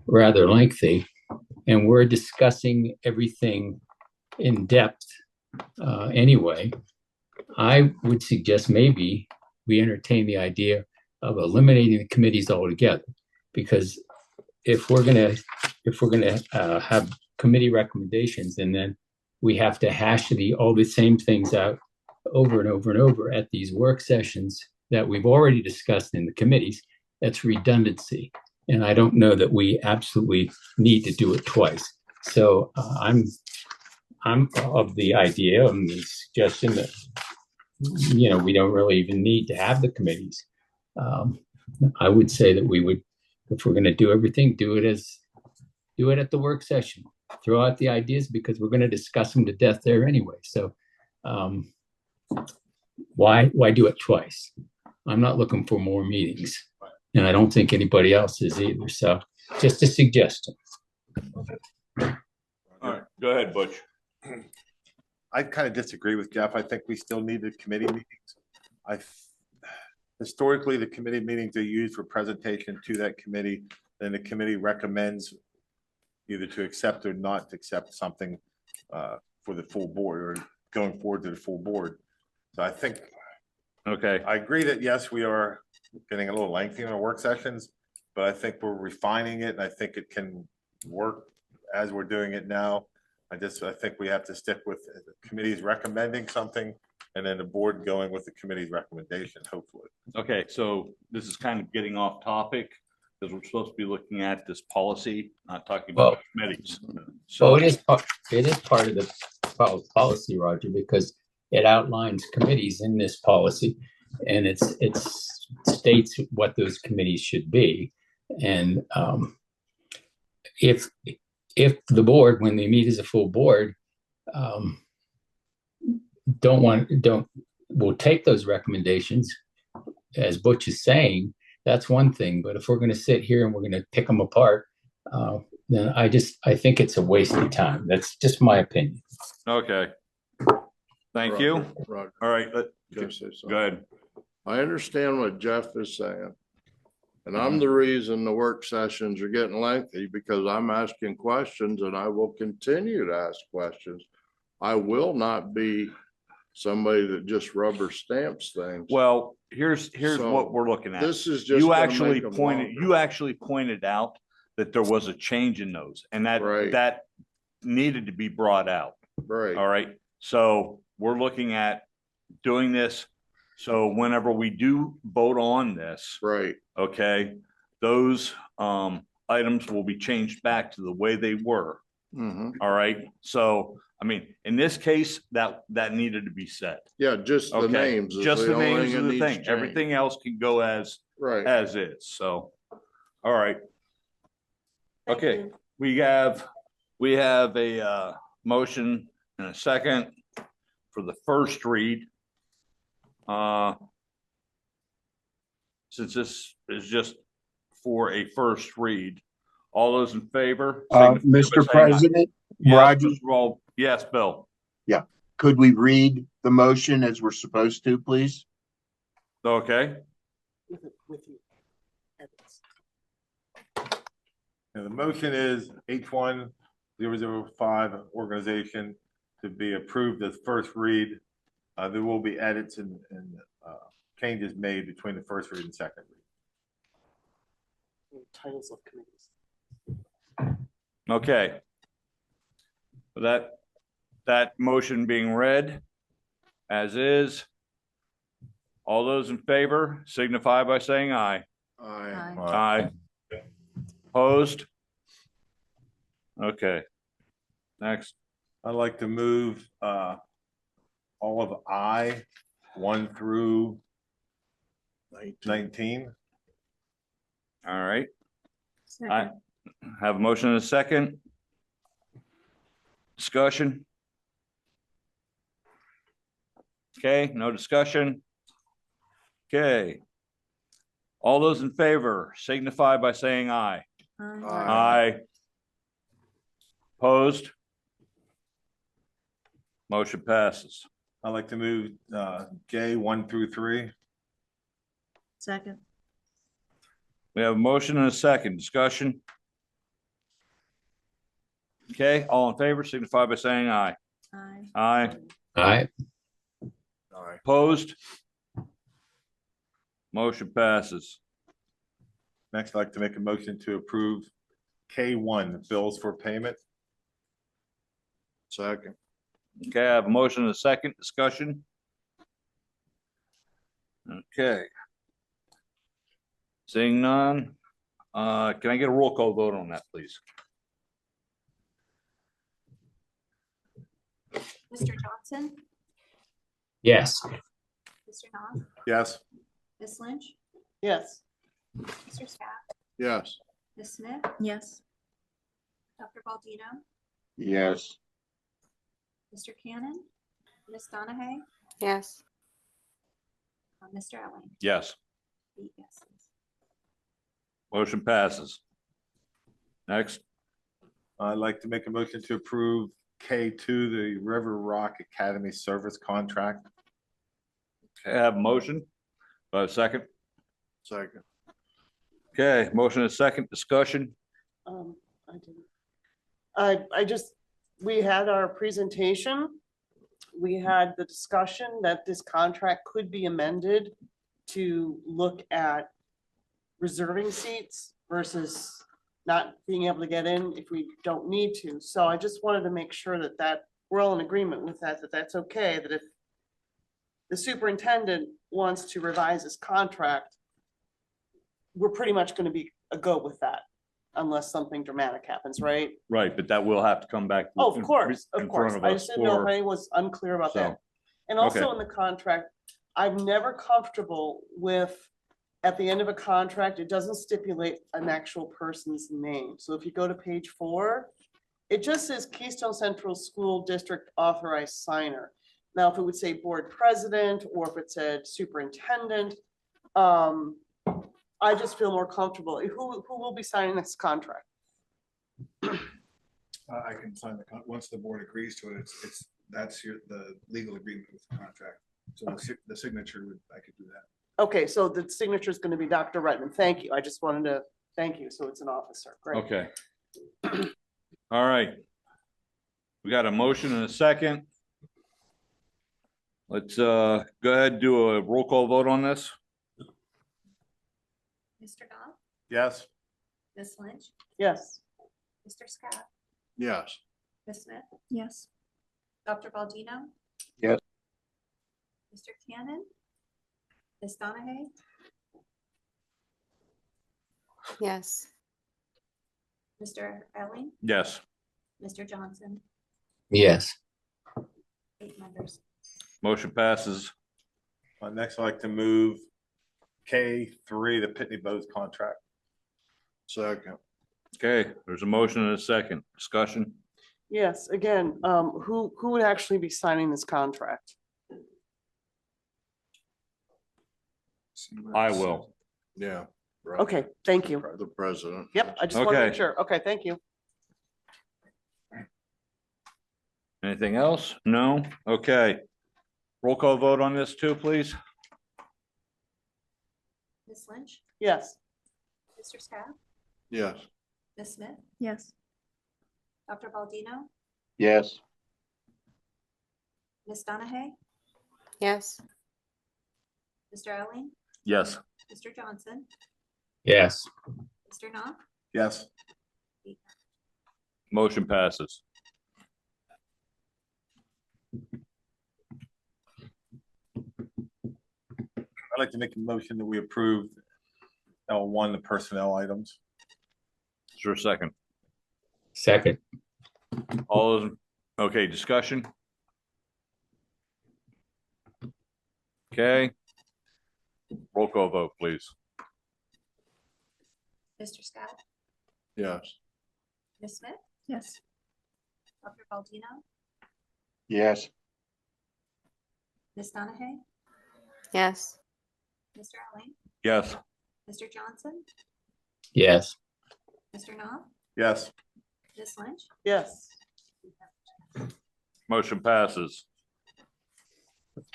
rather lengthy and we're discussing everything in depth anyway, I would suggest maybe we entertain the idea of eliminating the committees altogether. Because if we're gonna have committee recommendations and then we have to hash all the same things out over and over and over at these work sessions that we've already discussed in the committees, that's redundancy. And I don't know that we absolutely need to do it twice. So I'm of the idea and the suggestion that, we don't really even need to have the committees. I would say that we would, if we're going to do everything, do it at the work session. Throw out the ideas because we're going to discuss them to death there anyway. So why do it twice? I'm not looking for more meetings, and I don't think anybody else is either. So just a suggestion. All right, go ahead, Butch. I kind of disagree with Jeff. I think we still need the committee meetings. Historically, the committee meetings are used for presentation to that committee. Then the committee recommends either to accept or not to accept something for the full board or going forward to the full board. So I think, Okay, I agree that yes, we are getting a little lengthy in our work sessions, but I think we're refining it and I think it can work as we're doing it now. I think we have to stick with the committees recommending something and then the board going with the committee's recommendation, hopefully. okay, so this is kind of getting off topic because we're supposed to be looking at this policy, not talking about committees. So So, it is part of the policy, Roger, because it outlines committees in this policy and it states what those committees should be. And if the board, when they meet as a full board, will take those recommendations, as Butch is saying, that's one thing. But if we're going to sit here and we're going to pick them apart, then I think it's a waste of time. That's just my opinion. okay. Thank you. Roger, All right, can I say something? go ahead. I understand what Jeff is saying. And I'm the reason the work sessions are getting lengthy because I'm asking questions and I will continue to ask questions. I will not be somebody that just rubber stamps things. Well, here's So, what we're looking at. This is just. You gonna actually make them pointed, longer. you actually pointed out that there was a change in those and Right. that needed to be brought out. Right, All right, so we're looking at doing this. So whenever we do vote on this, right. okay, those items will be changed back to the way they were. Mhm. All right, so I mean, in this case, that needed to be said. Yeah, just the Okay, names. is just the only names thing of that the needs thing. changed. Everything else can go as Right. is. So, all right. Thank Okay, you. we have a motion and a second for the first read. Since this is just for a first read, all those in favor? signify by Mr. saying aye. President, Yes, Roger, Mr. Roll. Yes, Bill. could we read the motion as we're supposed to, please? Okay, With you. Edits. And the motion is H1005 organization to be approved as first read. There will be edits and changes made between the first read and second read. Titles of committees. okay. So that that motion being read as is. All those in favor signify by saying aye. Aye. Aye. Opposed? Okay. Next. I'd like to move all of I, 1 through 19. All right. I Second. have a motion and a second. Discussion? Okay, no discussion. Okay. All those in favor signify by saying aye. Aye. Aye. Opposed? Motion passes. I'd like to move J, 1 through 3. Second. We have a motion and a second. Discussion? Okay, all in favor signify by saying aye. Aye. Aye. Aye. Opposed? Motion passes. Next, I'd like to make a motion to approve K1, bills for payment. Second. Okay, I have a motion and a second. Discussion? Okay. Seeing none, can I get a roll call vote on that, please? Mr. Johnson, Yes. Mr. Knopf, Yes. Ms. Lynch, Yes. Mr. Scott, Yes. Ms. Smith, Yes. Dr. Baldino, Yes. Mr. Cannon, Ms. Donahue, Yes. Mr. Elling. Yes, 8 yeses. motion passes. Next, I'd like to make a motion to approve K2, the River Rock Academy service contract. okay, I have a motion. Do I have a second? Second. Okay, motion and a second. Discussion? I didn't. I just, we had our presentation. We had the discussion that this contract could be amended to look at reserving seats versus not being able to get in if we don't need to. So I just wanted to make sure that we're all in agreement with that, that's okay, that if the superintendent wants to revise his contract, we're pretty much going to be a go with that unless something dramatic happens, right? Right, but that will have to come back. Oh, of course, in of course. front I us just didn't know if for- anyone was unclear about So, that. And also okay. in the contract, I'm never comfortable with, at the end of a contract, it doesn't stipulate an actual person's name. So if you go to page 4, it just says Keystone Central School District authorized signer. Now, if it would say board president, or if it said superintendent, I just feel more comfortable. Who will be signing this contract? I can sign once the board agrees to it, that's the legal agreement with the contract. So the signature I could do that. Okay, so the signature is going to be Dr. Redmond. Thank you. I just wanted to thank you. So it's an officer. Great. Okay. All right. We got a motion and a second. Let's go ahead and do a roll call vote on this. Mr. Knopf, Yes. Ms. Lynch, Yes. Mr. Scott, Yes. Ms. Smith, Yes. Dr. Baldino. Yes. Mr. Cannon, Ms. Donahue, Yes. Mr. Elling, Yes, Mr. Johnson, Yes. 8 members. motion passes. Next, I'd like to move K3, the Pitney Bowes contract. Second. Okay, there's a motion and a second. Discussion? Yes. Again, who would actually be signing this contract? I will. Yeah. right. Okay, thank you. The president. Yep, I just want to make Okay. sure. Okay, thank you. Anything else? No? Okay. Roll call vote on this too, please. Ms. Lynch, Yes. Mr. Scott, Yes. Ms. Smith, Yes. Dr. Baldino, Yes. Ms. Donahue, Yes. Mr. Elling, Yes. Mr. Johnson, Yes. Mr. Knopf, Yes. 8 Motion passes. I'd like to make a motion that we approve L1, the personnel items. Is there a second? Second, All those, okay, discussion? Okay. Roll call vote, please. Mr. Scott, Yes. Ms. Smith, Yes. Dr. Baldino, Yes. Ms. Donahue, Yes. Mr. Allen, Yes. Mr. Johnson, yes. Mr. Knopf, Yes. Ms. Lynch. Yes. Motion passes.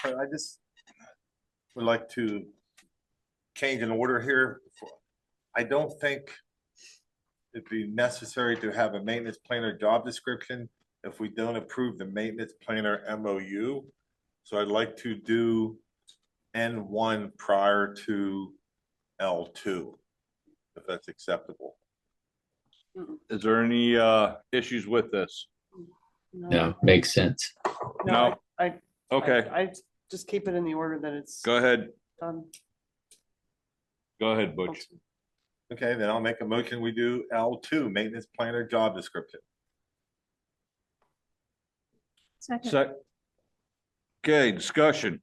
I just would like to change an order here. I don't think it'd be necessary to have a maintenance planner job description if we don't approve the maintenance planner MOU. So I'd like to do N1 prior to L2, if that's acceptable. Is there any issues with this? No, makes sense. No. I Okay, I just keep it in the order that it's go ahead. done. Go ahead, Butch. Okay, then I'll make a motion. We do L2, maintenance planner job description. Second. Sec. Okay, discussion.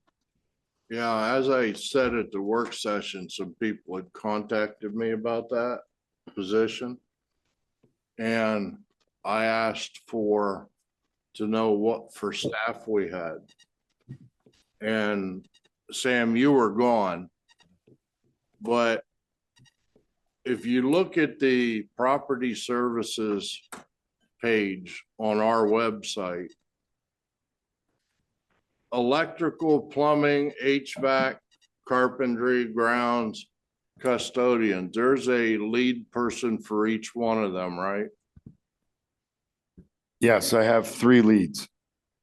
Yeah, as I said at the work session, some people had contacted me about that position. And I asked to know what for staff we had. And Sam, you were gone. But if you look at the property services page on our website, electrical, plumbing, HVAC, carpentry, grounds, custodian, there's a lead person for each one of them, right? Yes, I have 3 leads.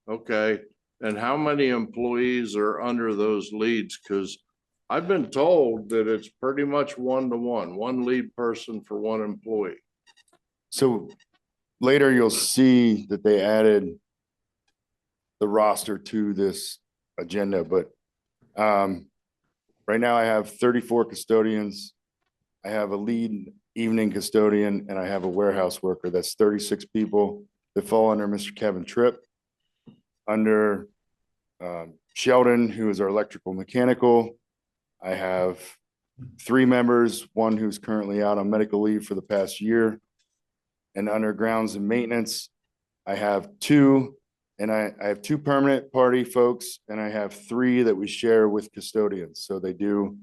Okay, and how many employees are under those leads? Because I've been told that it's pretty much 1-to-1, one lead person for one employee. So later you'll see that they added the roster to this agenda, but right now I have 34 custodians. I have a lead evening custodian and I have a warehouse worker. That's 36 people that fall under Mr. Kevin Tripp. Under Sheldon, who is our electrical mechanical. I have 3 members, one who's currently out on medical leave for the past year. And under grounds and maintenance, I have 2, and I have 2 permanent party folks, and I have 3 that we share with custodians. So they do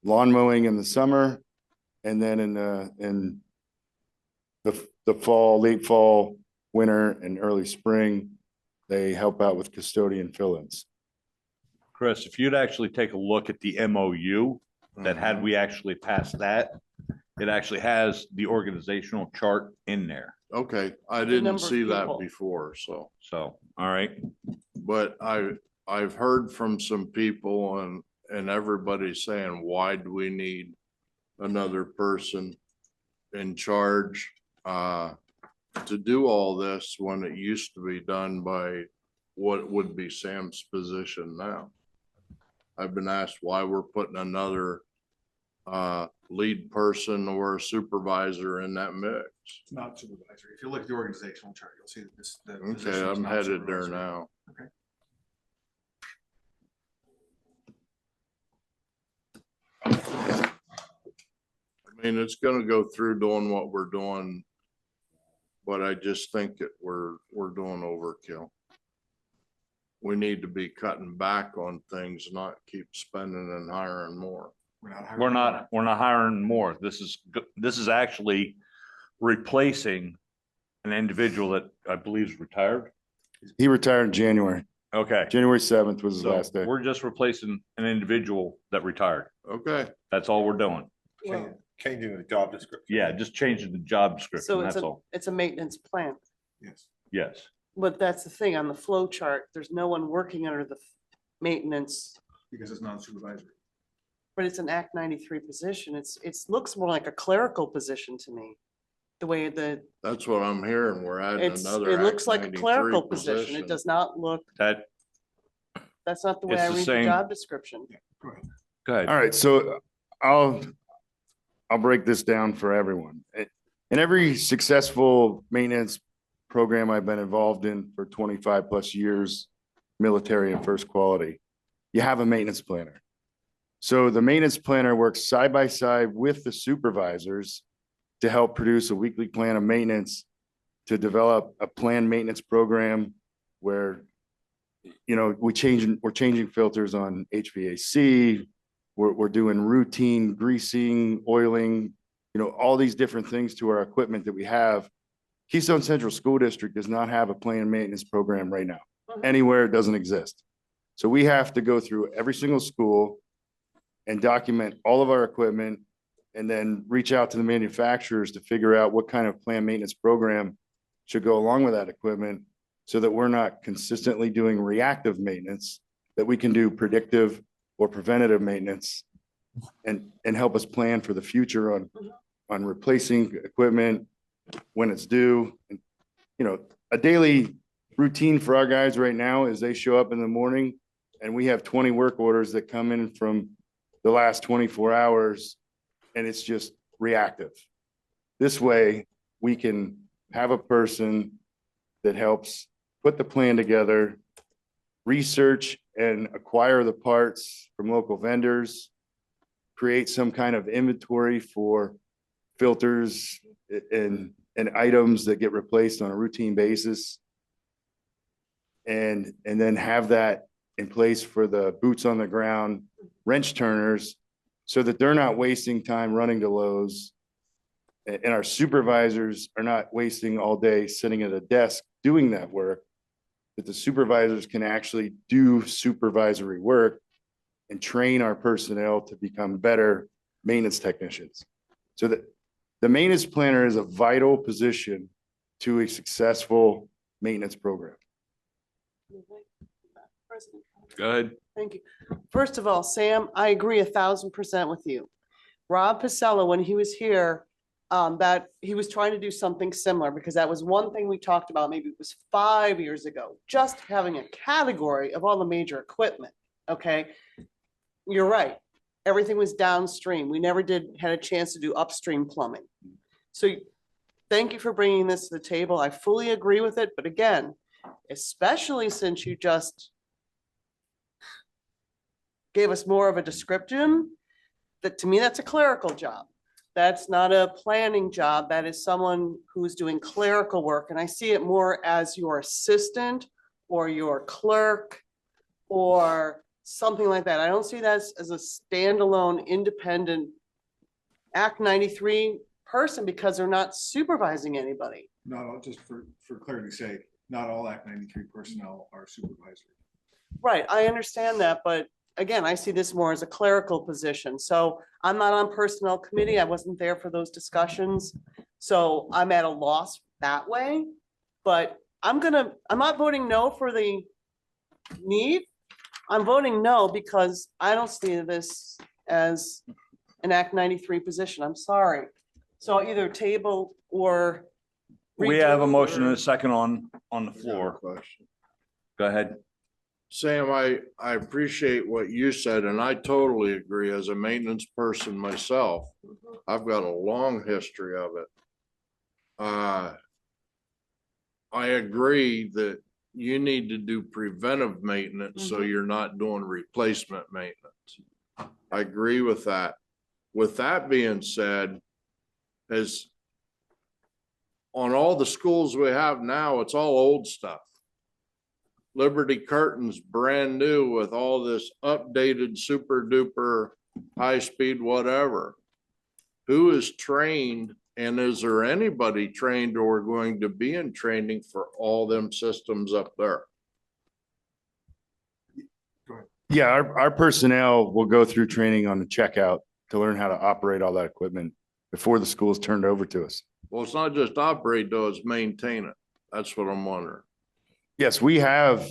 lawn mowing in the summer, and then in the fall, late fall, winter, and early spring, they help out with custodian fill-ins. Chris, if you'd actually take a look at the MOU, that had we actually passed that, it actually has the organizational chart in there. Okay, I number didn't of see that people. before, so. So, all right, But I've heard from some people and everybody's saying, why do we need another person in charge to do all this when it used to be done by what would be Sam's position now? I've been asked why we're putting another lead person or a supervisor in that mix. It's not supervisory. If you look at the organizational chart, you'll see that this. the Okay, position is I'm not headed there supervisory. now. Okay. I mean, it's gonna go through doing what we're doing. But I just think that we're doing overkill. We need to be cutting back on things, not keep spending and hiring more. we're not hiring more. This is actually replacing an individual that I believe is retired. He retired in January. Okay. January 7th was his So last day. we're just replacing an individual that retired. Okay, That's all we're doing. Changing the job description. Yeah, just changing the job description, So that's all. it's a maintenance plan. Yes. Yes. But that's the thing, on the flow chart, there's no one working under the maintenance, Because it's non-supervisory. but it's an Act 93 position. It looks more like a clerical position to me. the way the, That's what I'm hearing. We're adding it's, another. it looks Act like a 93 clerical position. It does not look, That, that's not the way It's I the read the same- job description. go ahead. All right, so I'll break this down for everyone. In every successful maintenance program I've been involved in for 25 plus years, military and first quality, you have a maintenance planner. So the maintenance planner works side by side with the supervisors to help produce a weekly plan of maintenance, to develop a planned maintenance program where, you know, we're changing filters on HVAC. We're doing routine greasing, oiling, you know, all these different things to our equipment that we have. Keystone Central School District does not have a planned maintenance program right now. Anywhere it doesn't exist. So we have to go through every single school and document all of our equipment and then reach out to the manufacturers to figure out what kind of planned maintenance program should go along with that equipment so that we're not consistently doing reactive maintenance, that we can do predictive or preventative maintenance and help us plan for the future on replacing equipment when it's due. And, you know, a daily routine for our guys right now is they show up in the morning and we have 20 work orders that come in from the last 24 hours and it's just reactive. This way we can have a person that helps put the plan together, research and acquire the parts from local vendors, create some kind of inventory for filters and items that get replaced on a routine basis. And then have that in place for the boots on the ground wrench turners so that they're not wasting time running to Lowe's. And our supervisors are not wasting all day sitting at a desk doing that work, that the supervisors can actually do supervisory work and train our personnel to become better maintenance technicians. So that the maintenance planner is a vital position to a successful maintenance program. President. Go ahead. Thank you. First of all, Sam, I agree 1000% with you. Rob Pasella, when he was here, that he was trying to do something similar because that was one thing we talked about, maybe it was 5 years ago, just having a category of all the major equipment, okay? You're right. Everything was downstream. We never had a chance to do upstream plumbing. So thank you for bringing this to the table. I fully agree with it, but again, especially since you just gave us more of a description, that to me, that's a clerical job. That's not a planning job. That is someone who's doing clerical work. And I see it more as your assistant or your clerk or something like that. I don't see that as a standalone, independent Act 93 person because they're not supervising anybody. Not all, just for clarity's sake, not all Act 93 personnel are supervisory. Right, I understand that, but again, I see this more as a clerical position. So I'm not on personnel committee. I wasn't there for those discussions. So I'm at a loss that way. But I'm not voting no for the need. I'm voting no because I don't see this as an Act 93 position. I'm sorry. So either table or. We have a redo motion and or- a second on the floor. Question. Go ahead. Sam, I appreciate what you said, and I totally agree. As a maintenance person myself, I've got a long history of it. I agree that you need to do preventive maintenance, so you're not doing replacement maintenance. I agree with that. With that being said, as on all the schools we have now, it's all old stuff. Liberty Curtains brand new with all this updated super duper high speed whatever. Who is trained and is there anybody trained or going to be in training for all them systems up there? Yeah, our personnel will go through training on the checkout to learn how to operate all that equipment before the school is turned over to us. Well, it's not just operate though, it's maintain it. That's what I'm wondering. Yes, we have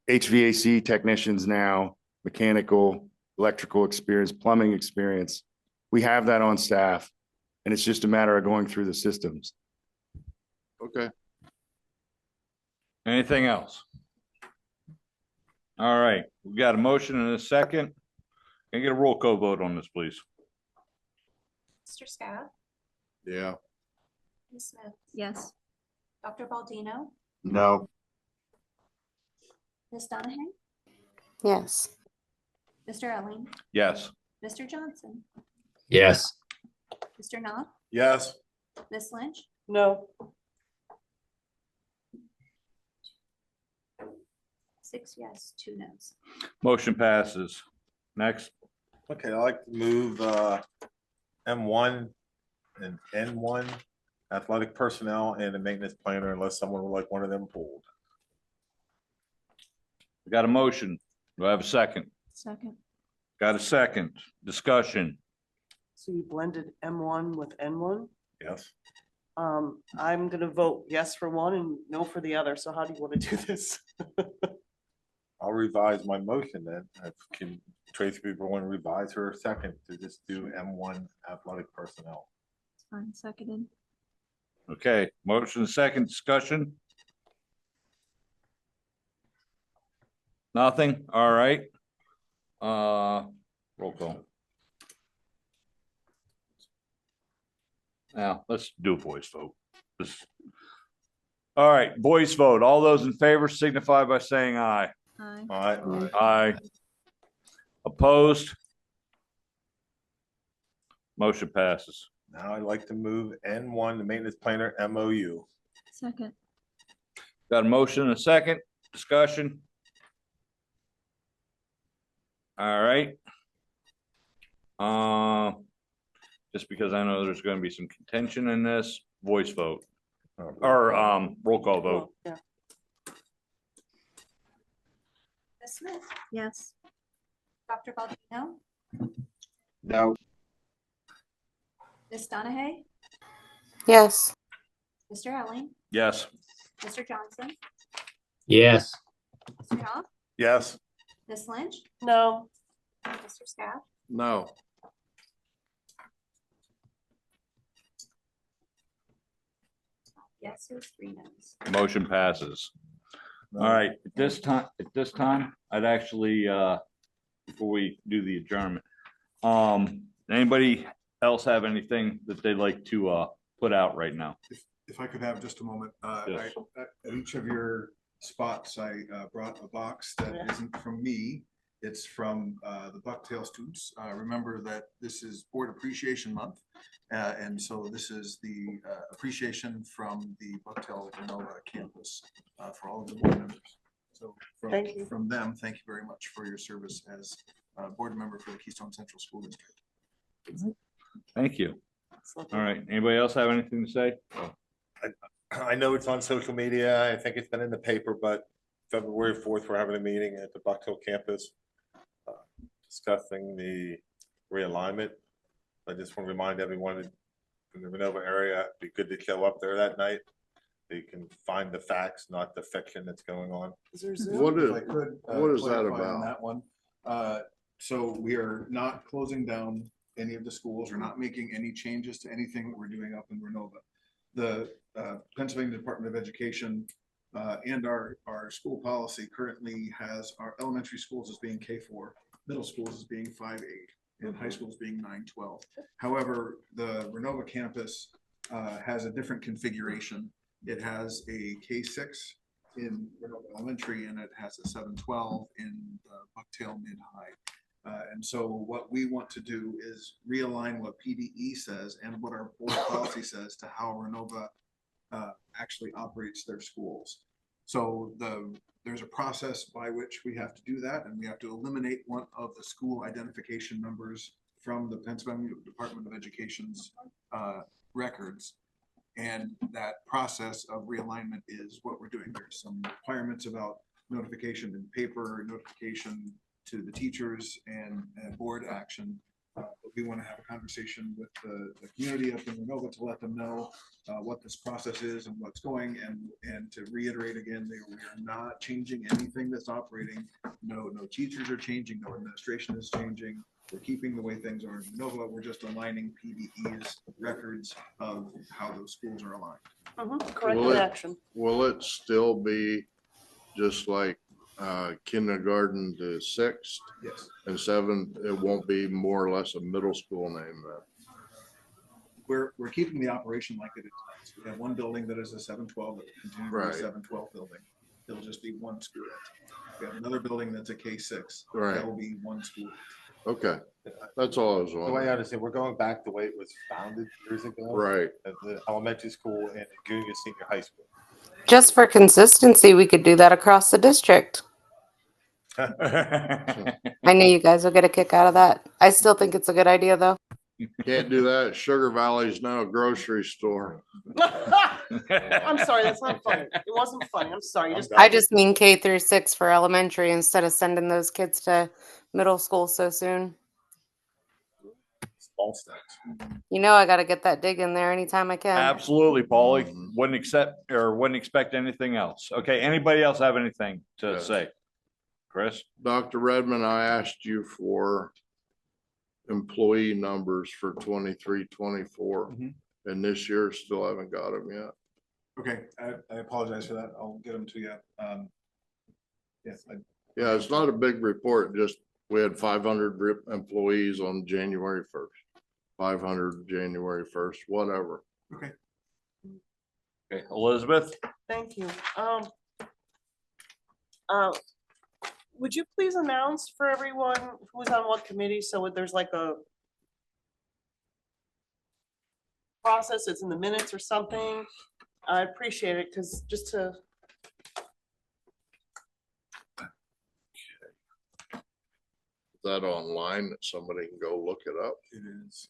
HVAC technicians now, mechanical, electrical experience, plumbing experience. We have that on staff. and it's just a matter of going through the systems. Okay. Anything else? All right, we got a motion and a second. Can I get a roll call vote on this, please? Mr. Scott, Yeah. Ms. Smith, Yes. Dr. Baldino, No. Ms. Donahue, Yes. Mr. Elling, Yes. Mr. Johnson, Yes. Mr. Knopf, Yes. Ms. Lynch, No, 6 yes, 2 no's. Motion passes. Next. Okay, I'd like to move M1 and N1 athletic personnel and a maintenance planner unless someone would like one of them pulled. We got a motion. Do I have a second? Second. Got a second. Discussion. so you blended M1 with N1? Yes. I'm gonna vote yes for one and no for the other. So how do you want to do this? I'll revise my motion then. Can Tracy be willing to revise her second to just do M1 athletic personnel? Fine, seconded. Okay, motion second, discussion. Nothing, all right. Roll call. Now, let's do a voice vote. All right, voice vote. All those in favor signify by saying aye. Aye. All right. Aye. Opposed? Motion passes. Now I'd like to move N1, the maintenance planner MOU. Second. Got a motion and a second, discussion. All right. Just because I know there's gonna be some contention in this, voice vote, or roll call vote. Yeah. Ms. Smith, Yes. Dr. Baldino, No. Ms. Donahue, Yes. Mr. Elling, Yes. Mr. Johnson, Yes. Mr. Knopf, Yes. Ms. Lynch, No, Mr. Scott, No. yes, there's 3 no's. Motion passes. All right, at this time, I'd actually, before we do the adjournment, anybody else have anything that they'd like to, put out right now? If I could have just a moment, Yes. at each of your spots, I brought a box that Yeah. isn't from me. It's from the Bucktail students. Remember that this is Board Appreciation Month. And so this is the appreciation from the Bucktail Renova campus for all of the board members. So Thank you. from them, thank you very much for your service as a board member for the Keystone Central School District. Thank you. All right, anybody else have anything to say? I know it's on social media. I think it's been in the paper, but February 4th, we're having a meeting at the Bucktail campus discussing the realignment. I just want to remind everyone in the Renova area, it'd be good to show up there that night. You can find the facts, not the fiction that's going on. is there Zoom? What is, If I could, what is that clarify on about? That one. So we are not closing down any of the schools. We're not making any changes to anything that we're doing up in Renova. The Pennsylvania Department of Education and our school policy currently has our elementary schools as being K4, middle schools as being 5-8, and high schools being 9-12. However, the Renova campus has a different configuration. It has a K6 in Renova Elementary, and it has a 7-12 in Bucktail Mid-High. And so what we want to do is realign what PDE says and what our board policy says to how Renova actually operates their schools. So there's a process by which we have to do that, and we have to eliminate one of the school identification numbers from the Pennsylvania Department of Education's records. And that process of realignment is what we're doing. There's some requirements about notification in paper, notification to the teachers, and board action. But we want to have a conversation with the community up in Renova to let them know what this process is and what's going, and to reiterate again, we are not changing anything that's operating. No teachers are changing, no administration is changing. We're keeping the way things are in Nova. We're just aligning PDE's records of how those schools are aligned. Corrective action. Will it still be just like kindergarten to sixth Yes. and seventh? It won't be more or less a middle school name then? We're keeping the operation like it is. We have one building that is a 712, that will continue to be a Right. 712 building. It'll just be one school. We have another building that's a K6. Right. That will be one school. Okay, that's all I was The way I wondering. understand, we're going back the way it was founded years ago. Right. At the elementary school and junior, senior high school. Just for consistency, we could do that across the district. I know you guys will get a kick out of that. I still think it's a good idea, though. Can't do that. Sugar Valley's now a grocery store. I'm sorry, that's not funny. It wasn't funny. I'm sorry. You just. I just mean K through 6 for elementary instead of sending those kids to middle school so soon. Small steps. You know, I got to get that dig in there anytime I can. Absolutely, Paulie. Wouldn't expect anything else. Okay, anybody else have anything to Yes. say? Chris? Dr. Redmond, I asked you for employee numbers for 23, 24, and this year still haven't got them yet. Okay, I apologize for that. I'll get them to you. Yes, Yeah, it's not a big report, just we had 500 employees on January 1st, 500 January 1st, whatever. okay. Okay, Elizabeth? Thank you. Would you please announce for everyone who's on what committee, so there's like a process, it's in the minutes or something? I appreciate it, because just to. Is that online that somebody can go look it up? It is.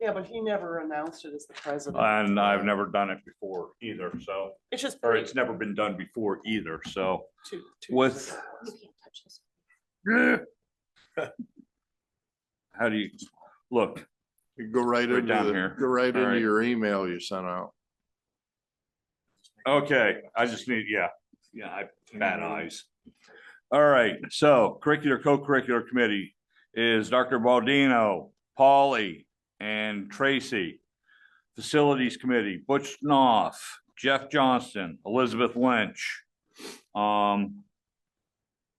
Yeah, but he never announced it as the president. And I've never done it before either, so, It's just. or it's never been done before either, so two with. You can't touch this. How do you, look, You go right Right into down here. go right All into right. your email you sent out. okay, I just need, yeah, I bad eyes. All right, so curricular, co-curricular committee is Dr. Baldino, Paulie, and Tracy. Facilities committee, Butch Knopf, Jeff Johnston, Elizabeth Lynch.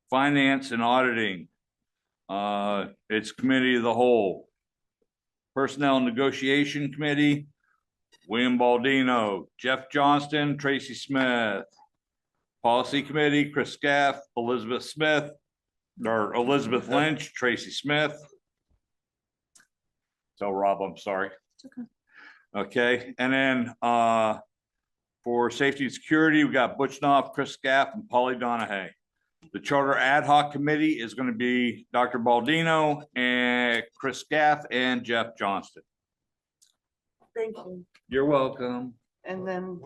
Finance and auditing, it's committee of the whole. Personnel negotiation committee, William Baldino, Jeff Johnston, Tracy Smith. Policy committee, Chris Scaff, Elizabeth Smith, or Elizabeth Lynch, Tracy Smith. Tell Rob, I'm sorry. Okay, and then for safety and security, we got Butch Knopf, Chris Scaff, and Polly Donahue. The charter ad hoc committee is going to be Dr. Baldino and Chris Scaff and Jeff Johnston. Thank you. You're welcome. And then,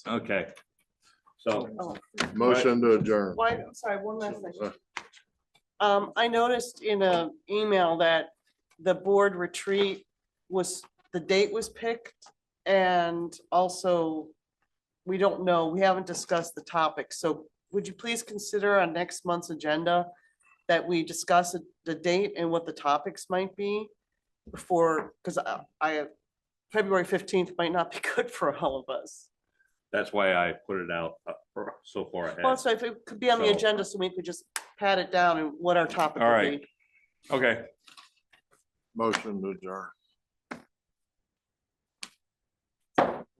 Okay. So, oh, Motion to adjourn. why, sorry, one last thing. I noticed in a email that the board retreat was, the date was picked, and also we don't know, we haven't discussed the topic, so would you please consider on next month's agenda that we discuss the date and what the topics might be before, because I February 15th might not be good for all of us. that's why I put it out so far ahead. Well, so if it could be on the So- agenda, so we could just pat it down and what our topic All would right. be. Okay. Motion to adjourn.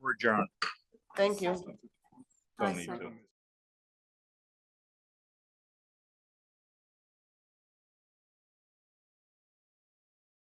We're adjourned. Thank you. Don't need to.